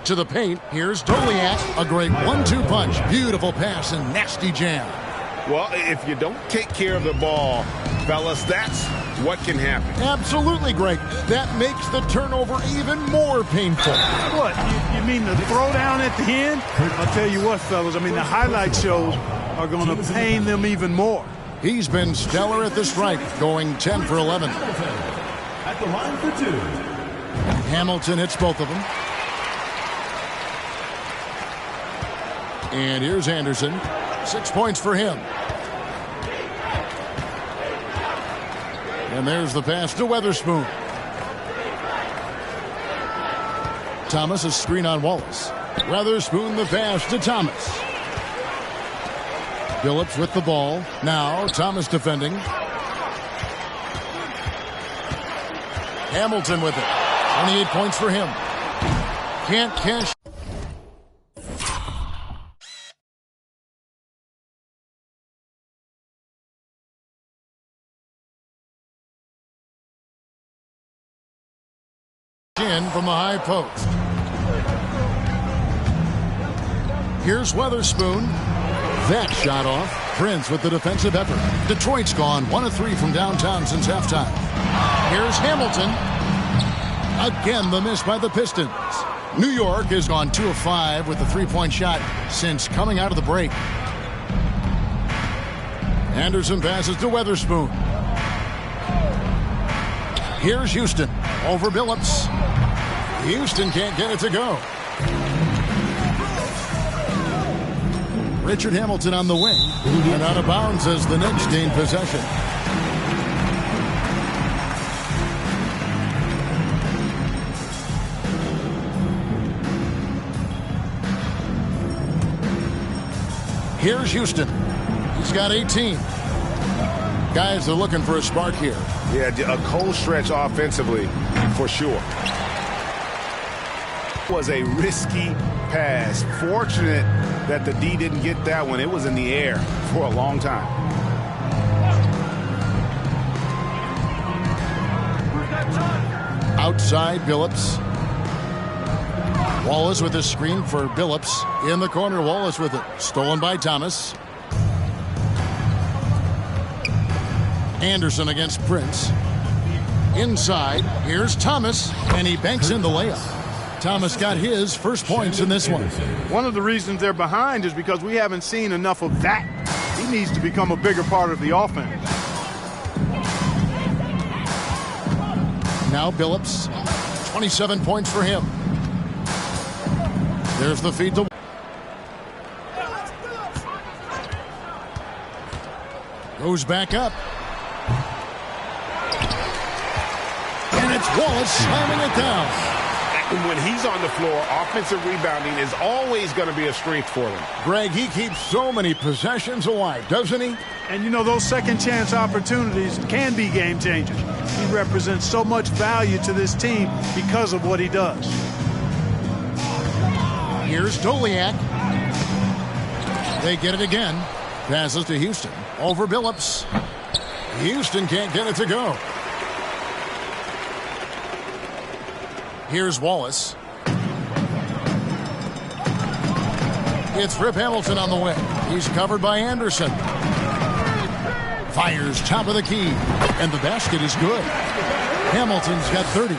To the paint, here's Doliak. A great 1-2 punch. Beautiful pass and nasty jam. Well, if you don't take care of the ball, fellas, that's what can happen. Absolutely great. That makes the turnover even more painful. What? You mean the throwdown at the end? I'll tell you what, fellas. I mean, the highlight shows are going to pain them even more. He's been stellar at the stripe, going 10 for 11. At the line for 2. Hamilton hits both of them. And here's Anderson. 6 points for him. And there's the pass to Weatherspoon. Thomas a screen on Wallace. Weatherspoon the pass to Thomas. Billups with the ball. Now Thomas defending. Hamilton with it. 28 points for him. Can't cash. In from the high post. Here's Weatherspoon. That shot off. Prince with the defensive effort. Detroit's gone 1 of 3 from downtown since halftime. Here's Hamilton. Again, the miss by the Pistons. New York has gone 2 of 5 with the three-point shot since coming out of the break. Anderson passes to Weatherspoon. Here's Houston over Billups. Houston can't get it to go. Richard Hamilton on the wing and out of bounds as the Knicks gain possession. Here's Houston. He's got 18. Guys are looking for a spark here. Yeah, a cold stretch offensively for sure. Was a risky pass. Fortunate that the D didn't get that one. It was in the air for a long time. Outside, Billups. Wallace with a screen for Billups. In the corner, Wallace with it. Stolen by Thomas. Anderson against Prince. Inside, here's Thomas, and he banks in the layup. Thomas got his first points in this one. One of the reasons they're behind is because we haven't seen enough of that. He needs to become a bigger part of the offense. Now Billups, 27 points for him. There's the feed to... Goes back up. And it's Wallace slamming it down. When he's on the floor, offensive rebounding is always going to be a strength for them. Greg, he keeps so many possessions alive, doesn't he? And you know, those second chance opportunities can be game changers. He represents so much value to this team because of what he does. Here's Doliak. They get it again. Passes to Houston. Over Billups. Houston can't get it to go. Here's Wallace. It's Rip Hamilton on the way. He's covered by Anderson. Fires top of the key. And the basket is good. Hamilton's got 30.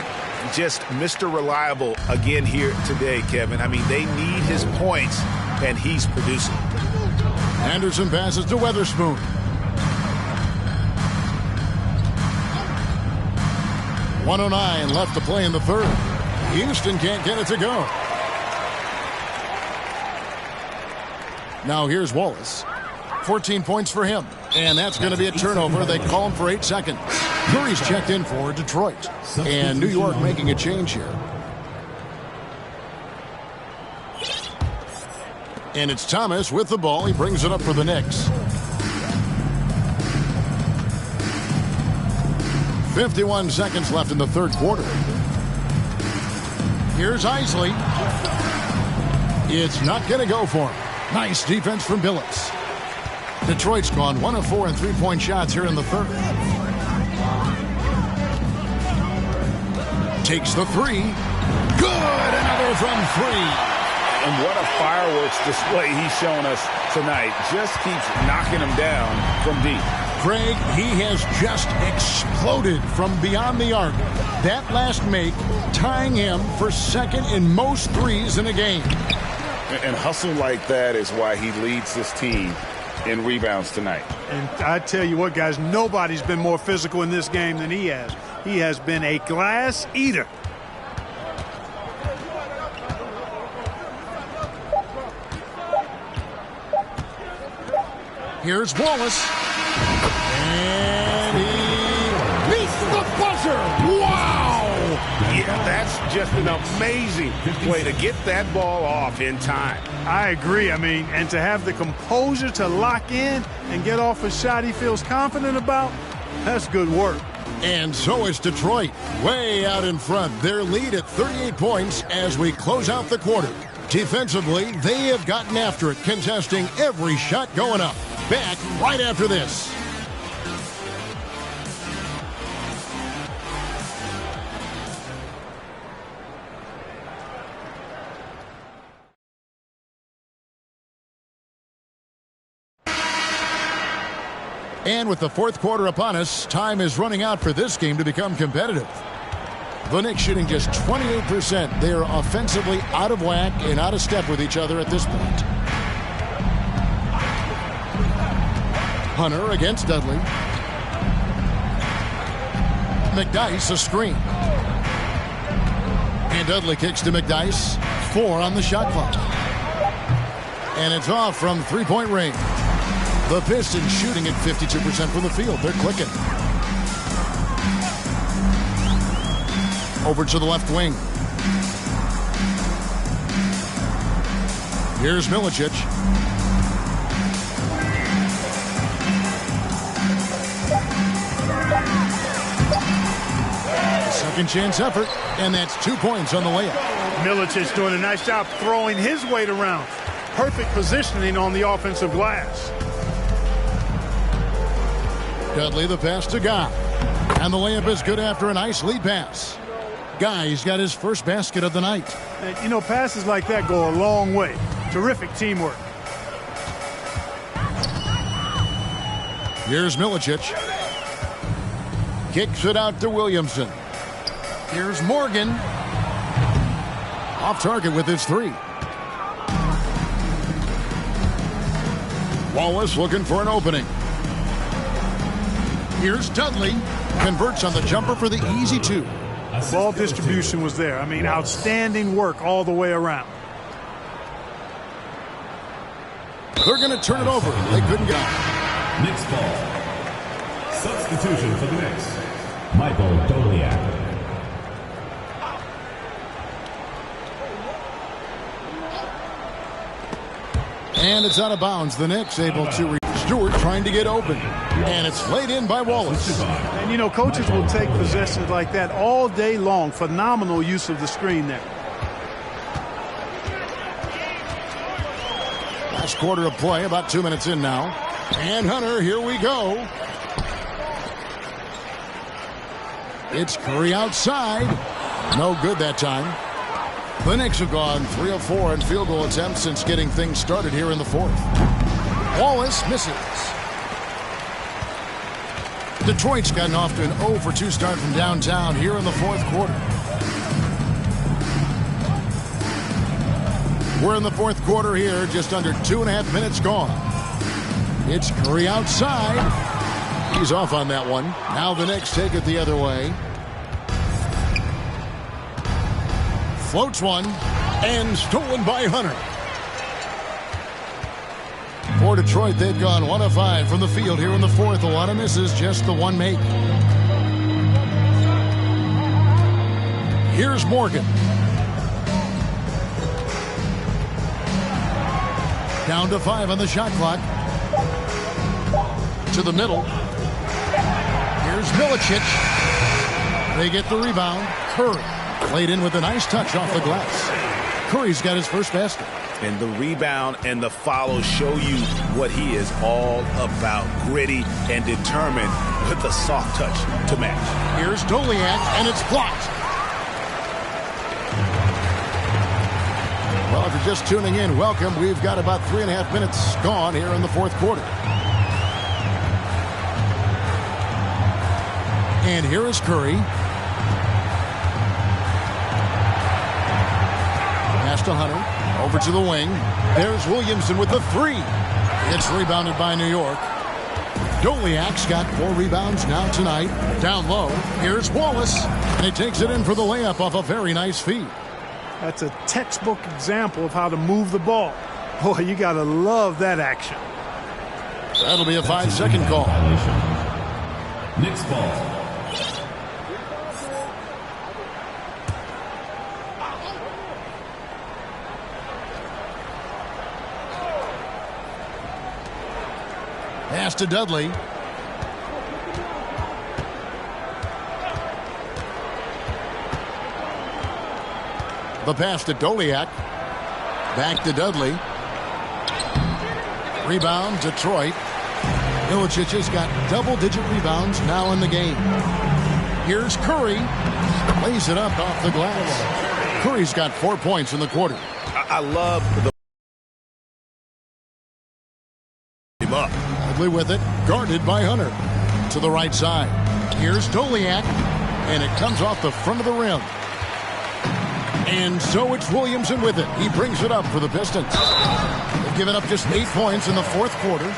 Just Mr. Reliable again here today, Kevin. I mean, they need his points, and he's producing. Anderson passes to Weatherspoon. .109 left to play in the third. Houston can't get it to go. Now here's Wallace. 14 points for him. And that's going to be a turnover. They call him for 8 seconds. Curry's checked in for Detroit. And New York making a change here. And it's Thomas with the ball. He brings it up for the Knicks. 51 seconds left in the third quarter. Here's Isley. It's not going to go for him. Nice defense from Billups. Detroit's gone 1 of 4 in three-point shots here in the third. Takes the three. Good! Another from three. And what a fireworks display he's shown us tonight. Just keeps knocking him down from deep. Craig, he has just exploded from beyond the arc. That last make tying him for second in most threes in a game. And hustle like that is why he leads this team in rebounds tonight. And I tell you what, guys, nobody's been more physical in this game than he has. He has been a glass eater. Here's Wallace. And he meets the buzzer. Wow! Yeah, that's just an amazing play to get that ball off in time. I agree. I mean, and to have the composure to lock in and get off a shot he feels confident about, that's good work. And so is Detroit, way out in front. Their lead at 38 points as we close out the quarter. Defensively, they have gotten after it, contesting every shot going up. Back right after this. And with the fourth quarter upon us, time is running out for this game to become competitive. The Knicks shooting just 28%. They are offensively out of whack and out of step with each other at this point. Hunter against Dudley. McDyess a screen. And Dudley kicks to McDyess. 4 on the shot clock. And it's off from three-point range. The Pistons shooting at 52% from the field. They're clicking. Over to the left wing. Here's Milicic. Second chance effort, and that's 2 points on the layup. Milicic doing a nice job throwing his weight around. Perfect positioning on the offensive glass. Dudley the pass to Guy. And the layup is good after a nice lead pass. Guy's got his first basket of the night. And, you know, passes like that go a long way. Terrific teamwork. Here's Milicic. Kicks it out to Williamson. Here's Morgan. Off target with his 3. Wallace looking for an opening. Here's Dudley. Converts on the jumper for the easy 2. Ball distribution was there. I mean, outstanding work all the way around. They're going to turn it over. They couldn't get it. Knicks ball. Substitution for the Knicks. Michael Doliak. And it's out of bounds. The Knicks able to... Stewart trying to get open. And it's laid in by Wallace. And, you know, coaches will take possessions like that all day long. Phenomenal use of the screen there. Last quarter of play, about 2 minutes in now. And Hunter, here we go. It's Curry outside. No good that time. The Knicks have gone 3 of 4 in field goal attempts since getting things started here in the 4th. Wallace misses. Detroit's gotten off to an 0 for 2 start from downtown here in the 4th quarter. We're in the 4th quarter here, just under 2.5 minutes gone. It's Curry outside. He's off on that one. Now the Knicks take it the other way. Floats one, and stolen by Hunter. For Detroit, they've gone 1 of 5 from the field here in the 4th. A lot of misses, just the one make. Here's Morgan. Down to 5 on the shot clock. To the middle. Here's Milicic. They get the rebound. Curry played in with a nice touch off the glass. Curry's got his first basket. And the rebound and the follow show you what he is all about. Gritty and determined with a soft touch to match. Here's Doliak, and it's blocked. Well, if you're just tuning in, welcome. We've got about 3.5 minutes gone here in the 4th quarter. And here is Curry. Pass to Hunter. Over to the wing. There's Williamson with the 3. It's rebounded by New York. Doliak's got 4 rebounds now tonight. Down low. Here's Wallace. And he takes it in for the layup off a very nice feed. That's a textbook example of how to move the ball. Boy, you got to love that action. That'll be a 5-second call. Knicks ball. Pass to Dudley. The pass to Doliak. Back to Dudley. Rebound, Detroit. Milicic has got double-digit rebounds now in the game. Here's Curry. Lays it up off the glass. Curry's got 4 points in the quarter. I love the up. Dudley with it, guarded by Hunter. To the right side. Here's Doliak. And it comes off the front of the rim. And so it's Williamson with it. He brings it up for the Pistons. They've given up just 8 points in the fourth quarter.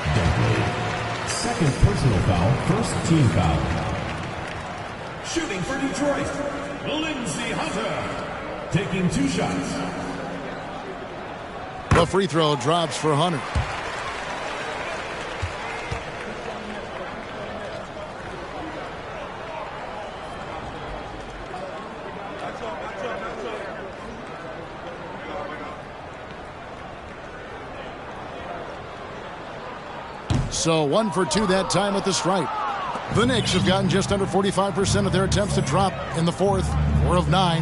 Second personal foul, first team foul. Shooting for Detroit, Lindsey Hunter. Taking 2 shots. The free throw drops for Hunter. So 1 for 2 that time at the stripe. The Knicks have gotten just under 45% of their attempts to drop in the fourth. 4 of 9.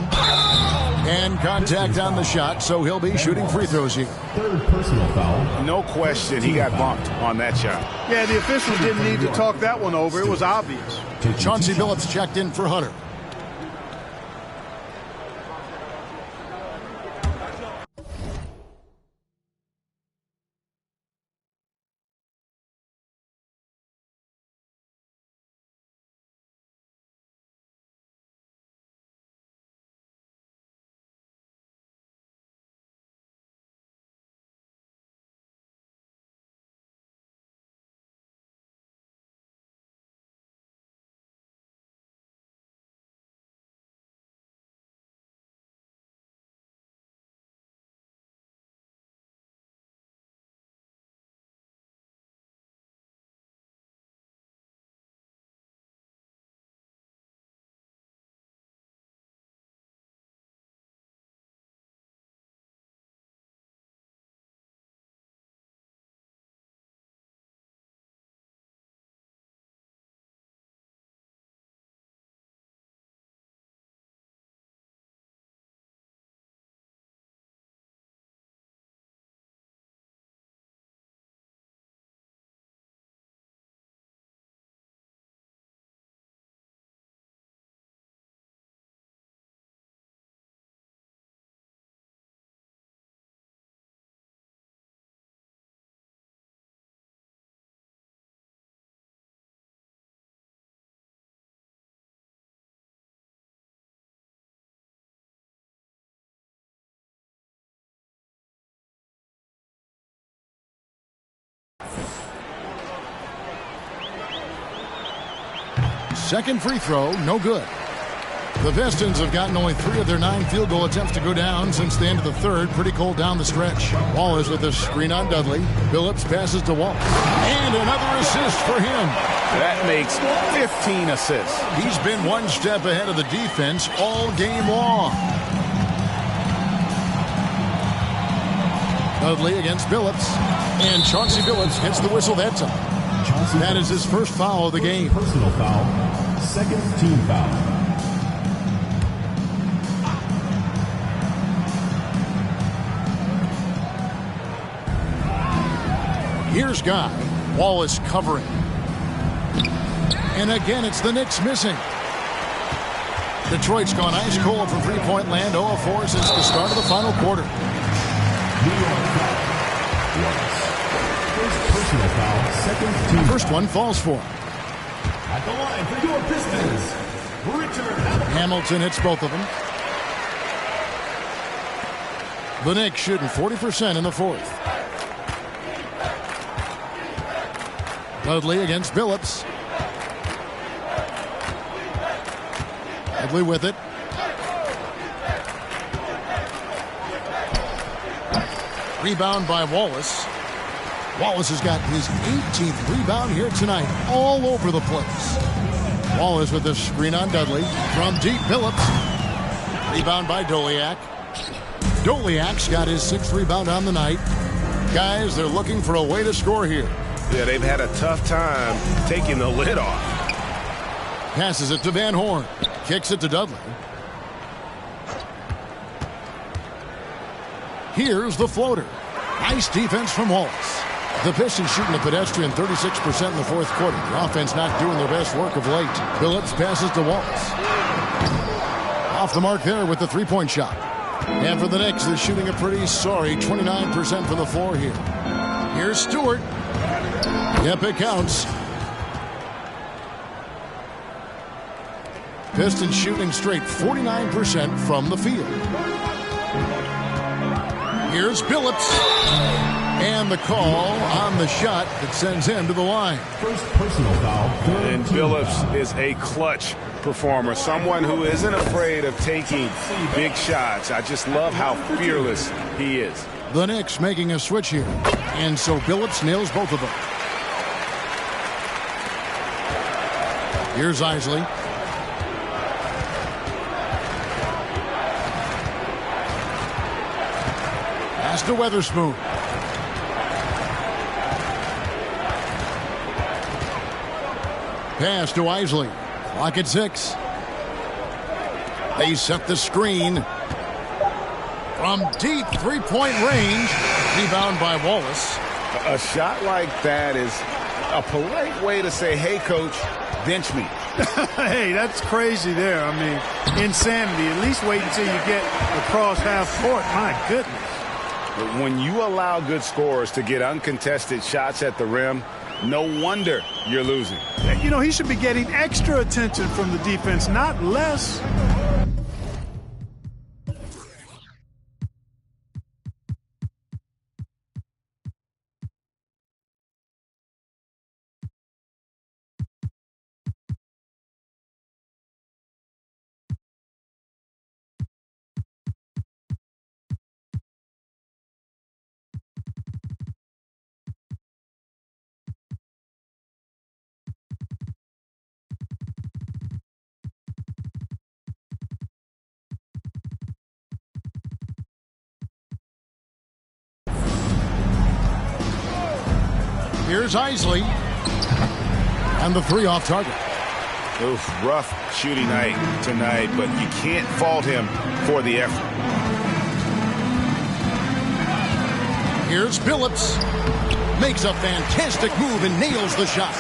And contact on the shot, so he'll be shooting free throws here. Third personal foul. No question, he got bumped on that shot. Yeah, the officials didn't need to talk that one over. It was obvious. Chauncey Billups checked in for Hunter. Second free throw, no good. The Pistons have gotten only 3 of their 9 field goal attempts to go down since the end of the third. Pretty cold down the stretch. Wallace with a screen on Dudley. Billups passes to Wallace. And another assist for him. That makes 15 assists. He's been one step ahead of the defense all game long. Dudley against Billups. And Chauncey Billups gets the whistle that time. That is his first foul of the game. Personal foul, second team foul. Here's Guy. Wallace covering. And again, it's the Knicks missing. Detroit's gone ice cold from three-point land, 0 of 4 since the start of the final quarter. Personal foul, second team. First one falls for him. At the line for your Pistons, Richard Hamilton hits both of them. The Knicks shooting 40% in the fourth. Dudley against Billups. Dudley with it. Rebound by Wallace. Wallace has got his 18th rebound here tonight, all over the place. Wallace with the screen on Dudley. From deep, Billups. Rebound by Doliak. Doliak's got his 6th rebound on the night. Guys, they're looking for a way to score here. Yeah, they've had a tough time taking the lid off. Passes it to Van Horn. Kicks it to Dudley. Here's the floater. Nice defense from Wallace. The Pistons shooting a pedestrian 36% in the fourth quarter. The offense not doing their best work of late. Billups passes to Wallace. Off the mark there with the three-point shot. And for the Knicks, they're shooting a pretty sorry 29% from the floor here. Here's Stewart. Yep, it counts. Pistons shooting straight 49% from the field. Here's Billups. And the call on the shot that sends him to the line. First personal foul. And Billups is a clutch performer, someone who isn't afraid of taking big shots. I just love how fearless he is. The Knicks making a switch here. And so Billups nails both of them. Here's Isley. Pass to Weatherspoon. Pass to Isley. Clock at 6. They set the screen. From deep three-point range. Rebound by Wallace. A shot like that is a polite way to say, hey, coach, bench me. Hey, that's crazy there. I mean, insanity. At least wait until you get across half court. My goodness. When you allow good scorers to get uncontested shots at the rim, no wonder you're losing. You know, he should be getting extra attention from the defense, not less. Here's Isley. And the three off target. Oof, rough shooting night tonight, but you can't fault him for the effort. Here's Billups. Makes a fantastic move and nails the shot.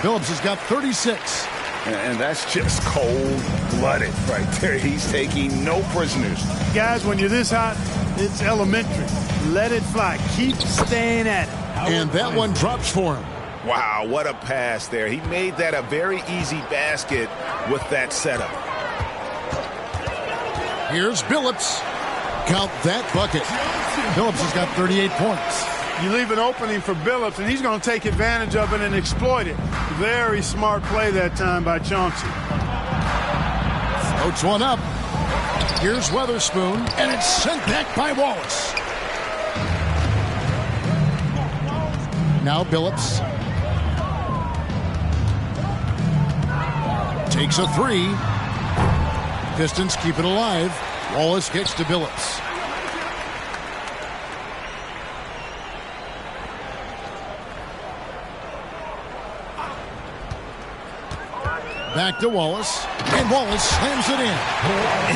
Billups has got 36. And that's just cold-blooded right there. He's taking no prisoners. Guys, when you're this hot, it's elementary. Let it fly. Keep staying at it. And that one drops for him. Wow, what a pass there. He made that a very easy basket with that setup. Here's Billups. Count that bucket. Billups has got 38 points. You leave an opening for Billups, and he's going to take advantage of it and exploit it. Very smart play that time by Chauncey. Floats one up. Here's Weatherspoon, and it's sent back by Wallace. Now Billups takes a three. Pistons keep it alive. Wallace kicks to Billups. Back to Wallace, and Wallace slams it in.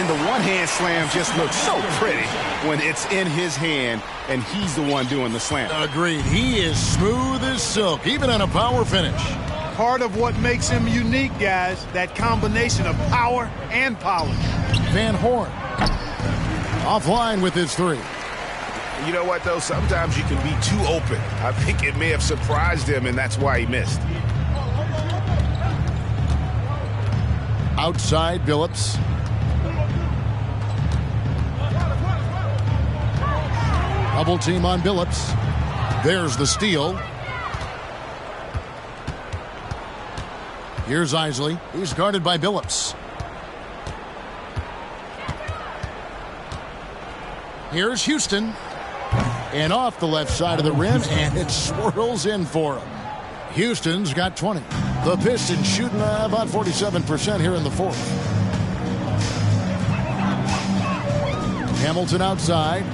And the one-hand slam just looks so pretty when it's in his hand and he's the one doing the slam. Agreed. He is smooth as silk, even on a power finish. Part of what makes him unique, guys, that combination of power and polish. Van Horn offline with his three. You know what, though? Sometimes you can be too open. I think it may have surprised him, and that's why he missed. Outside, Billups. Double team on Billups. There's the steal. Here's Isley. He's guarded by Billups. Here's Houston. And off the left side of the rim, and it swirls in for him. Houston's got 20. The Pistons shooting about 47% here in the fourth. Hamilton outside.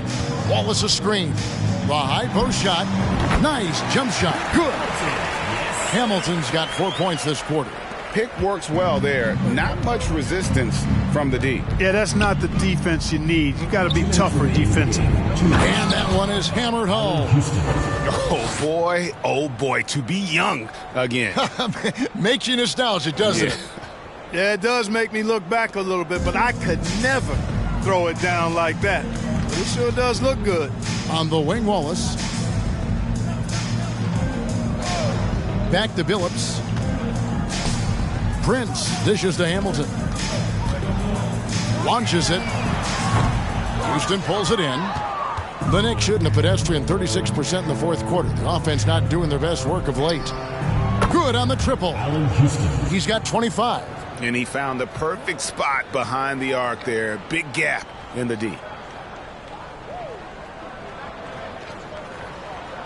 Wallace a screen. The high post shot. Nice jump shot. Good. Hamilton's got 4 points this quarter. Pick works well there. Not much resistance from the D. Yeah, that's not the defense you need. You got to be tougher defensively. And that one is hammered home. Oh boy, to be young again. Makes you nostalgic, doesn't it? Yeah, it does make me look back a little bit, but I could never throw it down like that. It sure does look good. On the wing, Wallace. Back to Billups. Prince dishes to Hamilton. Launches it. Houston pulls it in. The Knicks shooting a pedestrian 36% in the fourth quarter. The offense not doing their best work of late. Good on the triple. He's got 25. And he found the perfect spot behind the arc there. Big gap in the D.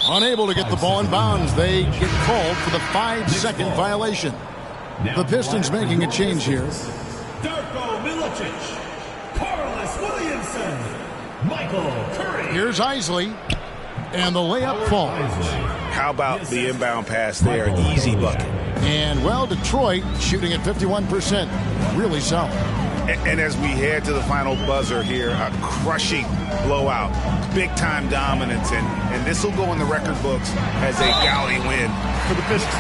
Unable to get the ball in bounds. They get called for the 5-second violation. The Pistons making a change here. Darko Milicic, Carlos Williamson, Michael Curry. Here's Isley, and the layup falls. How about the inbound pass there? Easy bucket. And, well, Detroit shooting at 51%. Really solid. And as we head to the final buzzer here, a crushing blowout. Big-time dominance, and this will go in the record books as a galley win for the Pistons.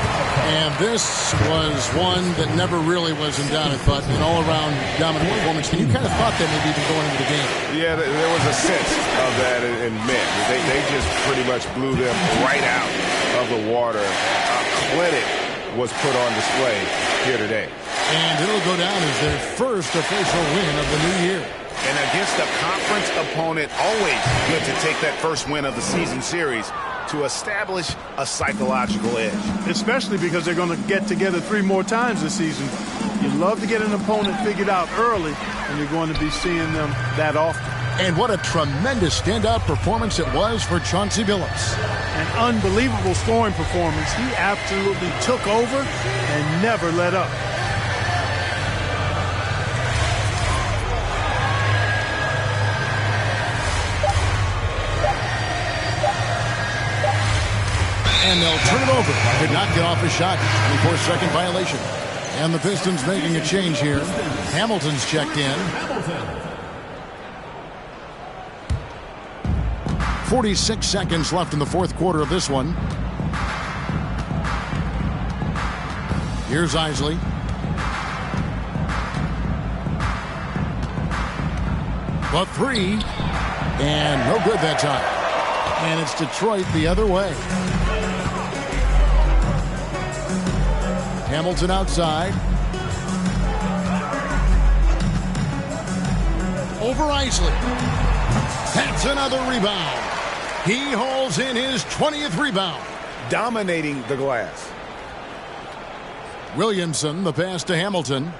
And this was one that never really was in doubt, I thought, an all-around dominant performance. And you kind of thought that maybe even going into the game. Yeah, there was a sense of that in men. They just pretty much blew them right out of the water. A clinic was put on display here today. And it'll go down as their first official win of the new year. And against a conference opponent, always good to take that first win of the season series to establish a psychological edge. Especially because they're going to get together 3 more times this season. You love to get an opponent figured out early, and you're going to be seeing them that often. And what a tremendous standout performance it was for Chauncey Billups. An unbelievable scoring performance. He absolutely took over and never let up. And they'll turn it over. Could not get off a shot. 24-second violation. And the Pistons making a change here. Hamilton's checked in. 46 seconds left in the fourth quarter of this one. Here's Isley. The 3. And no good that time. And it's Detroit the other way. Hamilton outside. Over Isley. That's another rebound. He hauls in his 20th rebound. Dominating the glass. Williamson, the pass to Hamilton.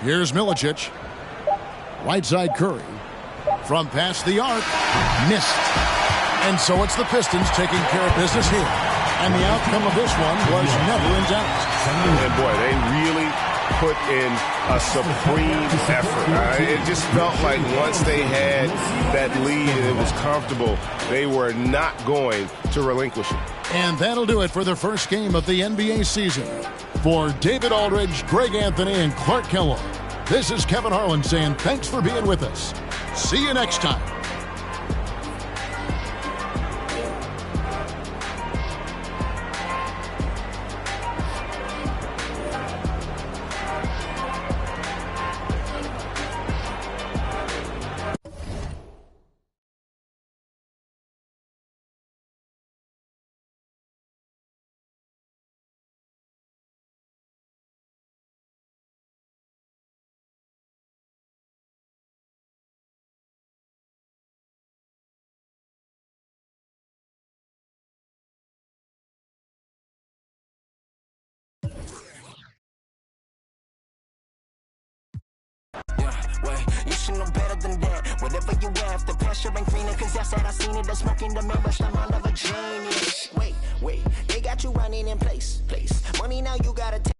Here's Milicic. Right side Curry. From past the arc. Missed. And so it's the Pistons taking care of business here. And the outcome of this one was never in doubt. And boy, they really put in a supreme effort. It just felt like once they had that lead and it was comfortable, they were not going to relinquish it. And that'll do it for the first game of the NBA season. For David Aldridge, Greg Anthony, and Clark Kellogg, this is Kevin Harlan saying thanks for being with us. See you next time. You should know better than that. Whatever you have, the pasture ain't greener, cause outside I seen it. The smoke in the mirror, the mind of a genius. Wait, they got you running in place. Money now you gotta take.